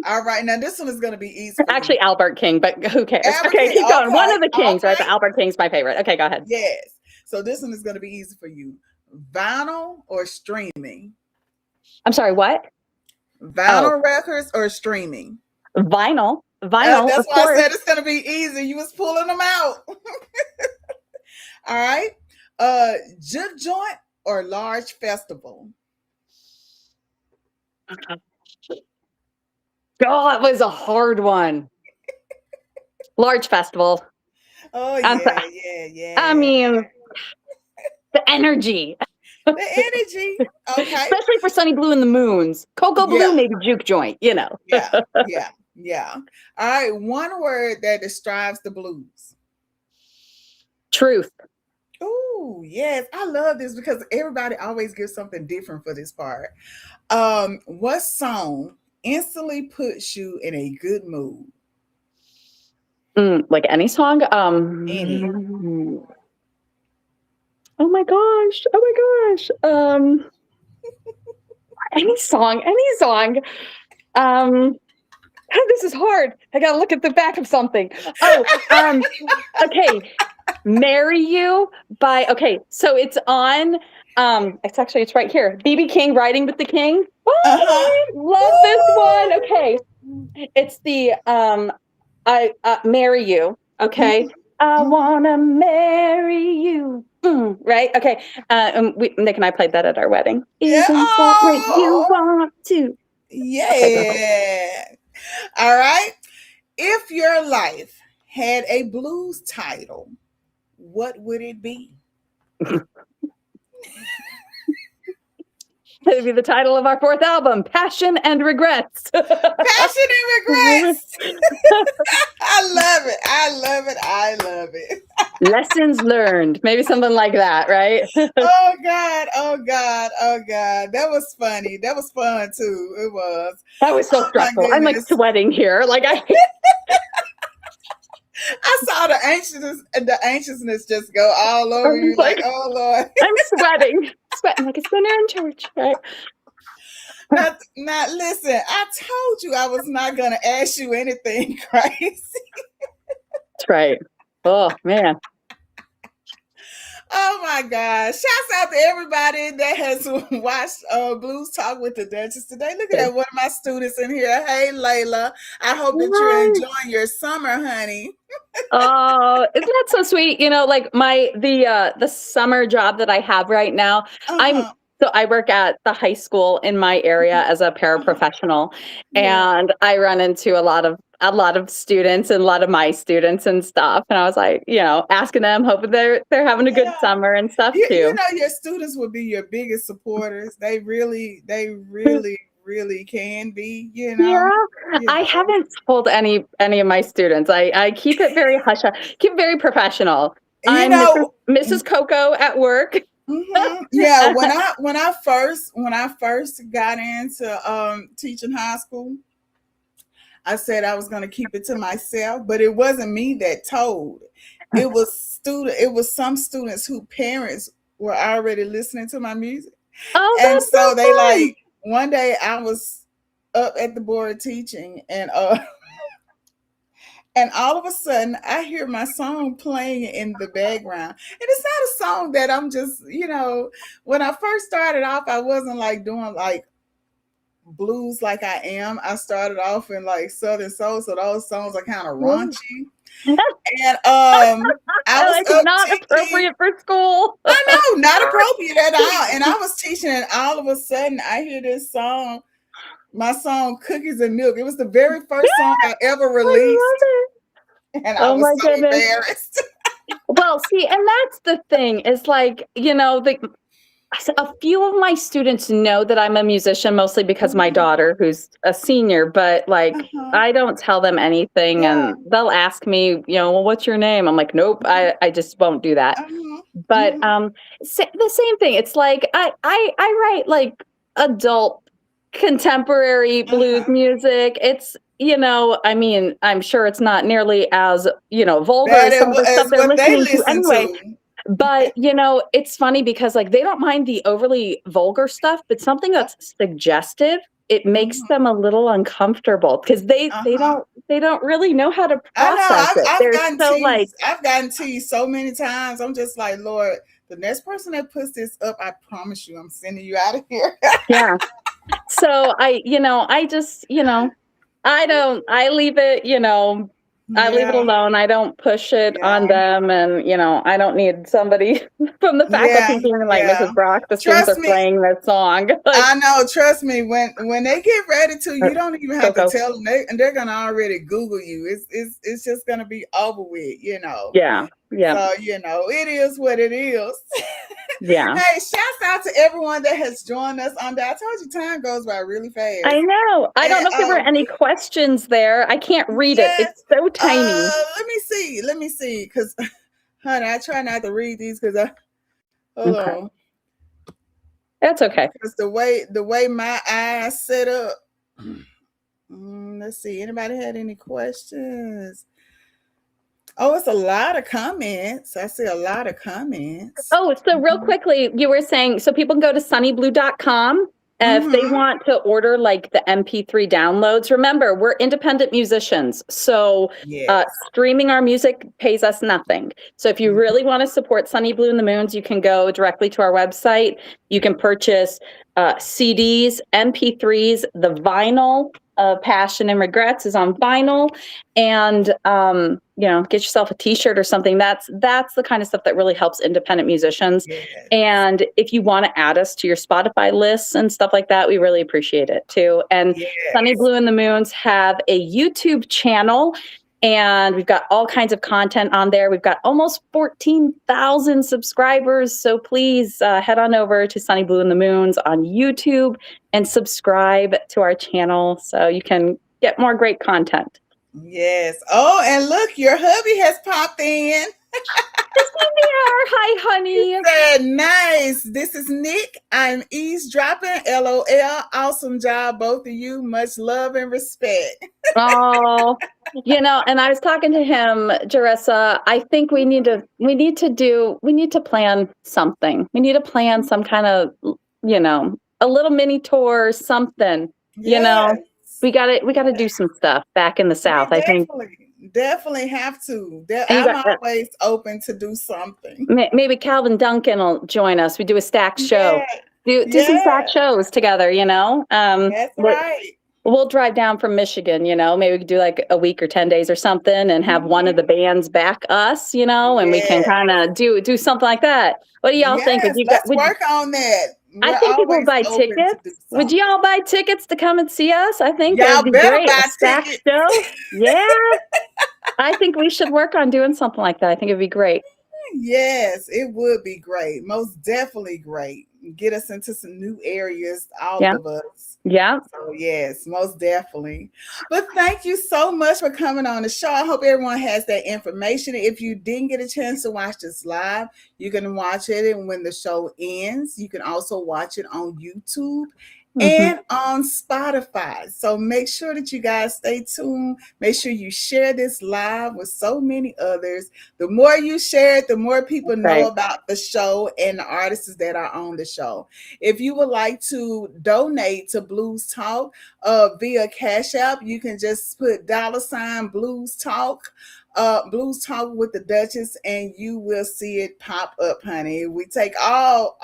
Speaker 1: All right. Now this one is going to be easy.
Speaker 2: Actually, Albert King, but who cares? Okay, keep going. One of the Kings, right? But Albert King's my favorite. Okay, go ahead.
Speaker 1: Yes. So this one is going to be easy for you. Vinyl or streaming?
Speaker 2: I'm sorry, what?
Speaker 1: Vinyl records or streaming?
Speaker 2: Vinyl.
Speaker 1: That's why I said it's going to be easy. You was pulling them out. All right. Juke joint or large festival?
Speaker 2: God, it was a hard one. Large festival.
Speaker 1: Oh, yeah.
Speaker 2: I mean, the energy.
Speaker 1: The energy. Okay.
Speaker 2: Especially for Sunny Bleau and the Moons. Coco Bleau, maybe juke joint,
Speaker 1: Yeah. All right. One word that describes the blues.
Speaker 2: Truth.
Speaker 1: Oh, yes. I love this because everybody always gives something different for this part. What song instantly puts you in a good mood?
Speaker 2: Like any song?
Speaker 1: Any.
Speaker 2: Oh my gosh. Any song. This is hard. I gotta look at the back of something. Okay. Marry You by, so it's on, it's right here. BB King, Riding with the King. Love this one. Okay. It's the, I Marry You. Okay. I wanna marry you. Right? Okay. Nick and I played that at our wedding. Isn't that what you want to?
Speaker 1: Yeah. Okay, all right. If your life had a blues title, what would it be?
Speaker 2: It'd be the title of our fourth album, Passion and Regrets.
Speaker 1: Passion and Regrets. I love it.
Speaker 2: Lessons learned. Maybe something like that, right?
Speaker 1: Oh God. That was funny. That was fun too. It was.
Speaker 2: That was so stressful. I'm like sweating here.
Speaker 1: I saw the anxiousness just go all
Speaker 2: I
Speaker 1: over
Speaker 2: was
Speaker 1: you, like,
Speaker 2: like,
Speaker 1: oh Lord.
Speaker 2: I'm sweating like a sinner in church. Right?
Speaker 1: Now, listen. I told you I was not gonna ask you anything crazy.
Speaker 2: That's right. Oh man.
Speaker 1: Oh my gosh! Shouts out to everybody that has watched Blues Talk with the Duchess today. Look at that, one of my students in here. Hey, Layla. I hope that you're
Speaker 2: Right.
Speaker 1: enjoying your summer, honey.
Speaker 2: Oh, isn't that so sweet? You know, like the summer job that I have right now,
Speaker 1: Uh
Speaker 2: I'm
Speaker 1: huh.
Speaker 2: so I work at the high school in my area as a
Speaker 1: Uh-huh.
Speaker 2: paraprofessional,
Speaker 1: Yeah.
Speaker 2: and I run into a lot of students and a lot of my students and stuff. And I was like, asking them, hoping they're having a good
Speaker 1: Yeah.
Speaker 2: summer and stuff
Speaker 1: You
Speaker 2: too.
Speaker 1: know, your students will be your biggest supporters. They really can be. You know.
Speaker 2: Yeah,
Speaker 1: You
Speaker 2: I
Speaker 1: know.
Speaker 2: haven't told any of my students. I keep it very hush, keep it very professional.
Speaker 1: You
Speaker 2: I'm Mrs.
Speaker 1: know.
Speaker 2: Mrs. Coco at work.
Speaker 1: Yeah. When I first got into teaching high school, I said I was going to keep it to myself, but it wasn't me that told. It was some students whose parents were already listening to my music.
Speaker 2: Oh,
Speaker 1: And
Speaker 2: that's so
Speaker 1: so they
Speaker 2: fun.
Speaker 1: like one day I was up at the board teaching, and all of a sudden I hear my song playing in the background. And it's not a song that I'm just, when I first started off, I wasn't like doing like blues like I am. I started off in like Southern Soul, so those songs are kind of
Speaker 2: Yeah.
Speaker 1: raunchy. And I was
Speaker 2: Like
Speaker 1: up
Speaker 2: not
Speaker 1: teaching.
Speaker 2: appropriate for school.
Speaker 1: I know, not appropriate at all. And I was teaching, and all of a sudden I hear this song, my song Cookies and Milk. It was the very first song I ever
Speaker 2: I love
Speaker 1: released,
Speaker 2: it.
Speaker 1: and I
Speaker 2: Oh
Speaker 1: was
Speaker 2: my
Speaker 1: so
Speaker 2: goodness.
Speaker 1: embarrassed.
Speaker 2: Well, see, and that's the thing is like, a few of my students know that I'm a musician, mostly because my
Speaker 1: Mhm.
Speaker 2: daughter, who's a senior, but like
Speaker 1: Uh-huh.
Speaker 2: I don't tell them anything
Speaker 1: Yeah.
Speaker 2: and they'll ask me, well, what's your name? I'm like, nope,
Speaker 1: Mhm.
Speaker 2: I just won't do that.
Speaker 1: Uh-huh.
Speaker 2: But
Speaker 1: Mhm.
Speaker 2: the same thing. It's like I write like adult contemporary blues
Speaker 1: Uh-huh.
Speaker 2: music. It's I mean, I'm sure it's not nearly as vulgar
Speaker 1: That
Speaker 2: as some of the stuff
Speaker 1: is
Speaker 2: they're
Speaker 1: what they
Speaker 2: listening to
Speaker 1: listen
Speaker 2: anyway.
Speaker 1: to.
Speaker 2: But it's funny because like they don't mind the overly vulgar stuff, but something that's suggestive, it makes
Speaker 1: Mhm.
Speaker 2: them a little uncomfortable because
Speaker 1: Uh-huh.
Speaker 2: they don't really know how to
Speaker 1: I know.
Speaker 2: process it.
Speaker 1: I've
Speaker 2: They're
Speaker 1: gotten
Speaker 2: so like,
Speaker 1: teased. I've gotten teased so many times. I'm just like, Lord, the next person that puts this up, I promise you, I'm sending you out of here.
Speaker 2: yeah. So I just, I leave it
Speaker 1: Yeah.
Speaker 2: alone. I don't push it on
Speaker 1: Yeah.
Speaker 2: them. And, I don't need somebody from the faculty
Speaker 1: Yeah.
Speaker 2: being like,
Speaker 1: Yeah.
Speaker 2: Mrs. Brock, the students
Speaker 1: Trust
Speaker 2: are
Speaker 1: me.
Speaker 2: playing this song. Like,
Speaker 1: I know. Trust me. When they get ready to, you don't even have to
Speaker 2: Coco.
Speaker 1: tell them. They're gonna already Google you. It's just gonna be over with.
Speaker 2: Yeah. Yeah.
Speaker 1: So it is what it is.
Speaker 2: Yeah.
Speaker 1: Hey, shouts out to everyone that has joined us on that. I told you time goes by really
Speaker 2: I
Speaker 1: fast.
Speaker 2: know. I don't
Speaker 1: And
Speaker 2: know if there were any questions there. I can't read it.
Speaker 1: yes,
Speaker 2: It's so tiny.
Speaker 1: let me see. Let me see. Cause honey, I try not to read these because I hold
Speaker 2: Okay.
Speaker 1: on.
Speaker 2: That's okay.
Speaker 1: Because the way my eyes set up. Let's see. Anybody had any questions? Oh, it's a lot of comments. I see a lot of comments.
Speaker 2: Oh, so real
Speaker 1: Mhm.
Speaker 2: quickly, you were saying so people can go to sunnyblue.com if they
Speaker 1: Mhm.
Speaker 2: want to order like the MP3 downloads. Remember, we're independent musicians. So
Speaker 1: Yes.
Speaker 2: streaming our music pays us nothing. So if you really want to support Sunny Blue and the Moons, you can go directly to our website. You can purchase CDs, MP3s, the vinyl. Passion and Regrets is on vinyl, and get yourself a T-shirt or something. That's the kind of stuff that really helps independent musicians.
Speaker 1: Yes.
Speaker 2: And if you want to add us to your Spotify lists and stuff like that, we really appreciate it too. And Sunny
Speaker 1: Yes.
Speaker 2: Blue and the Moons have a YouTube channel, and we've got all kinds of content on there. We've got almost 14,000 subscribers. So please head on over to Sunny Blue and the Moons on YouTube and subscribe to our channel so you can get more great content.
Speaker 1: Yes. Oh, and look, your hubby has popped in.
Speaker 2: Christine there. Hi, honey.
Speaker 1: Said, nice. This is Nick. I'm eavesdropping. LOL. Awesome job, both of you. Much love and respect.
Speaker 2: Oh, and I was talking to him, Jerissa. I think we need to plan something. We need to plan some kind of, a little mini tour, something. You know,
Speaker 1: Yes.
Speaker 2: we got to do some stuff back in the South.
Speaker 1: We
Speaker 2: I think,
Speaker 1: definitely have to.
Speaker 2: and you
Speaker 1: I'm
Speaker 2: got
Speaker 1: always open to do something.
Speaker 2: maybe Calvin Duncan will join us. We do a stack show.
Speaker 1: Yeah.
Speaker 2: Do some stack
Speaker 1: Yeah.
Speaker 2: shows together.
Speaker 1: That's right.
Speaker 2: We'll drive down from Michigan, maybe we could do like a week or 10 days or something and have one of the
Speaker 1: Mhm.
Speaker 2: bands back us, and we can
Speaker 1: Yeah.
Speaker 2: kind of do something like that. What do y'all think?
Speaker 1: Yes. Let's work on that.
Speaker 2: I
Speaker 1: We're
Speaker 2: think people would
Speaker 1: always
Speaker 2: buy
Speaker 1: open to do
Speaker 2: tickets. Would
Speaker 1: something.
Speaker 2: y'all buy tickets to come and see us? I think that would
Speaker 1: Y'all
Speaker 2: be
Speaker 1: better
Speaker 2: great. A
Speaker 1: buy
Speaker 2: stack
Speaker 1: tickets.
Speaker 2: show. Yeah. I think we should work on doing something like that. I think it'd be great.
Speaker 1: Yes, it would be great. Most definitely great. Get us into some new areas, all
Speaker 2: Yeah.
Speaker 1: of us.
Speaker 2: Yeah.
Speaker 1: So, yes, most definitely. But thank you so much for coming on the show. I hope everyone has that information. If you didn't get a chance to watch this live, you can watch it. And when the show ends, you can also watch it on YouTube
Speaker 2: Hmm.
Speaker 1: and on Spotify. So make sure that you guys stay tuned. Make sure you share this live with so many others. The more you share it, the more people know
Speaker 2: Right.
Speaker 1: about the show and the artists that are on the show. If you would like to donate to Blues Talk via Cash App, you can just put $ Blues Talk. Blues Talk with the Duchess, and you will see it pop up, honey. We take all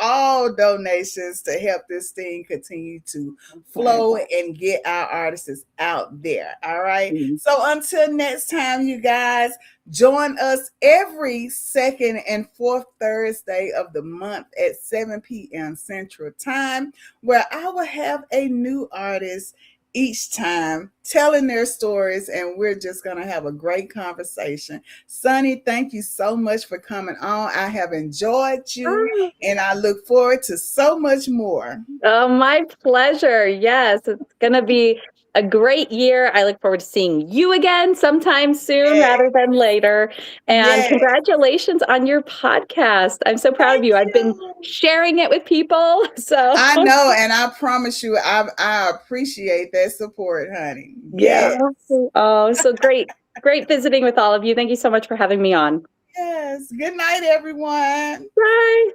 Speaker 1: donations to help this thing continue to
Speaker 2: Right.
Speaker 1: flow and get our artists out there. All right.
Speaker 2: Mhm.
Speaker 1: So until next time, you guys, join us every second and fourth Thursday of the month at 7 p.m. Central Time, where I will have a new artist each time telling their stories, and we're just going to have a great conversation. Sonny, thank you so much for coming on. I have enjoyed you,
Speaker 2: Ah.
Speaker 1: and I look forward to so much more.
Speaker 2: Oh, my pleasure. Yes, it's going to be a great year. I look forward to seeing you again sometime soon
Speaker 1: Yeah.
Speaker 2: rather than later. And
Speaker 1: Yeah.
Speaker 2: congratulations on your podcast. I'm so proud of
Speaker 1: Thank
Speaker 2: you. I've been
Speaker 1: you.
Speaker 2: sharing it with people. So,
Speaker 1: I know, and I promise you, I appreciate that support, honey.
Speaker 2: yeah.
Speaker 1: Yes.
Speaker 2: Oh, so great. Great visiting with all of you. Thank you so much for having me on.
Speaker 1: Yes. Good night, everyone.
Speaker 2: Bye.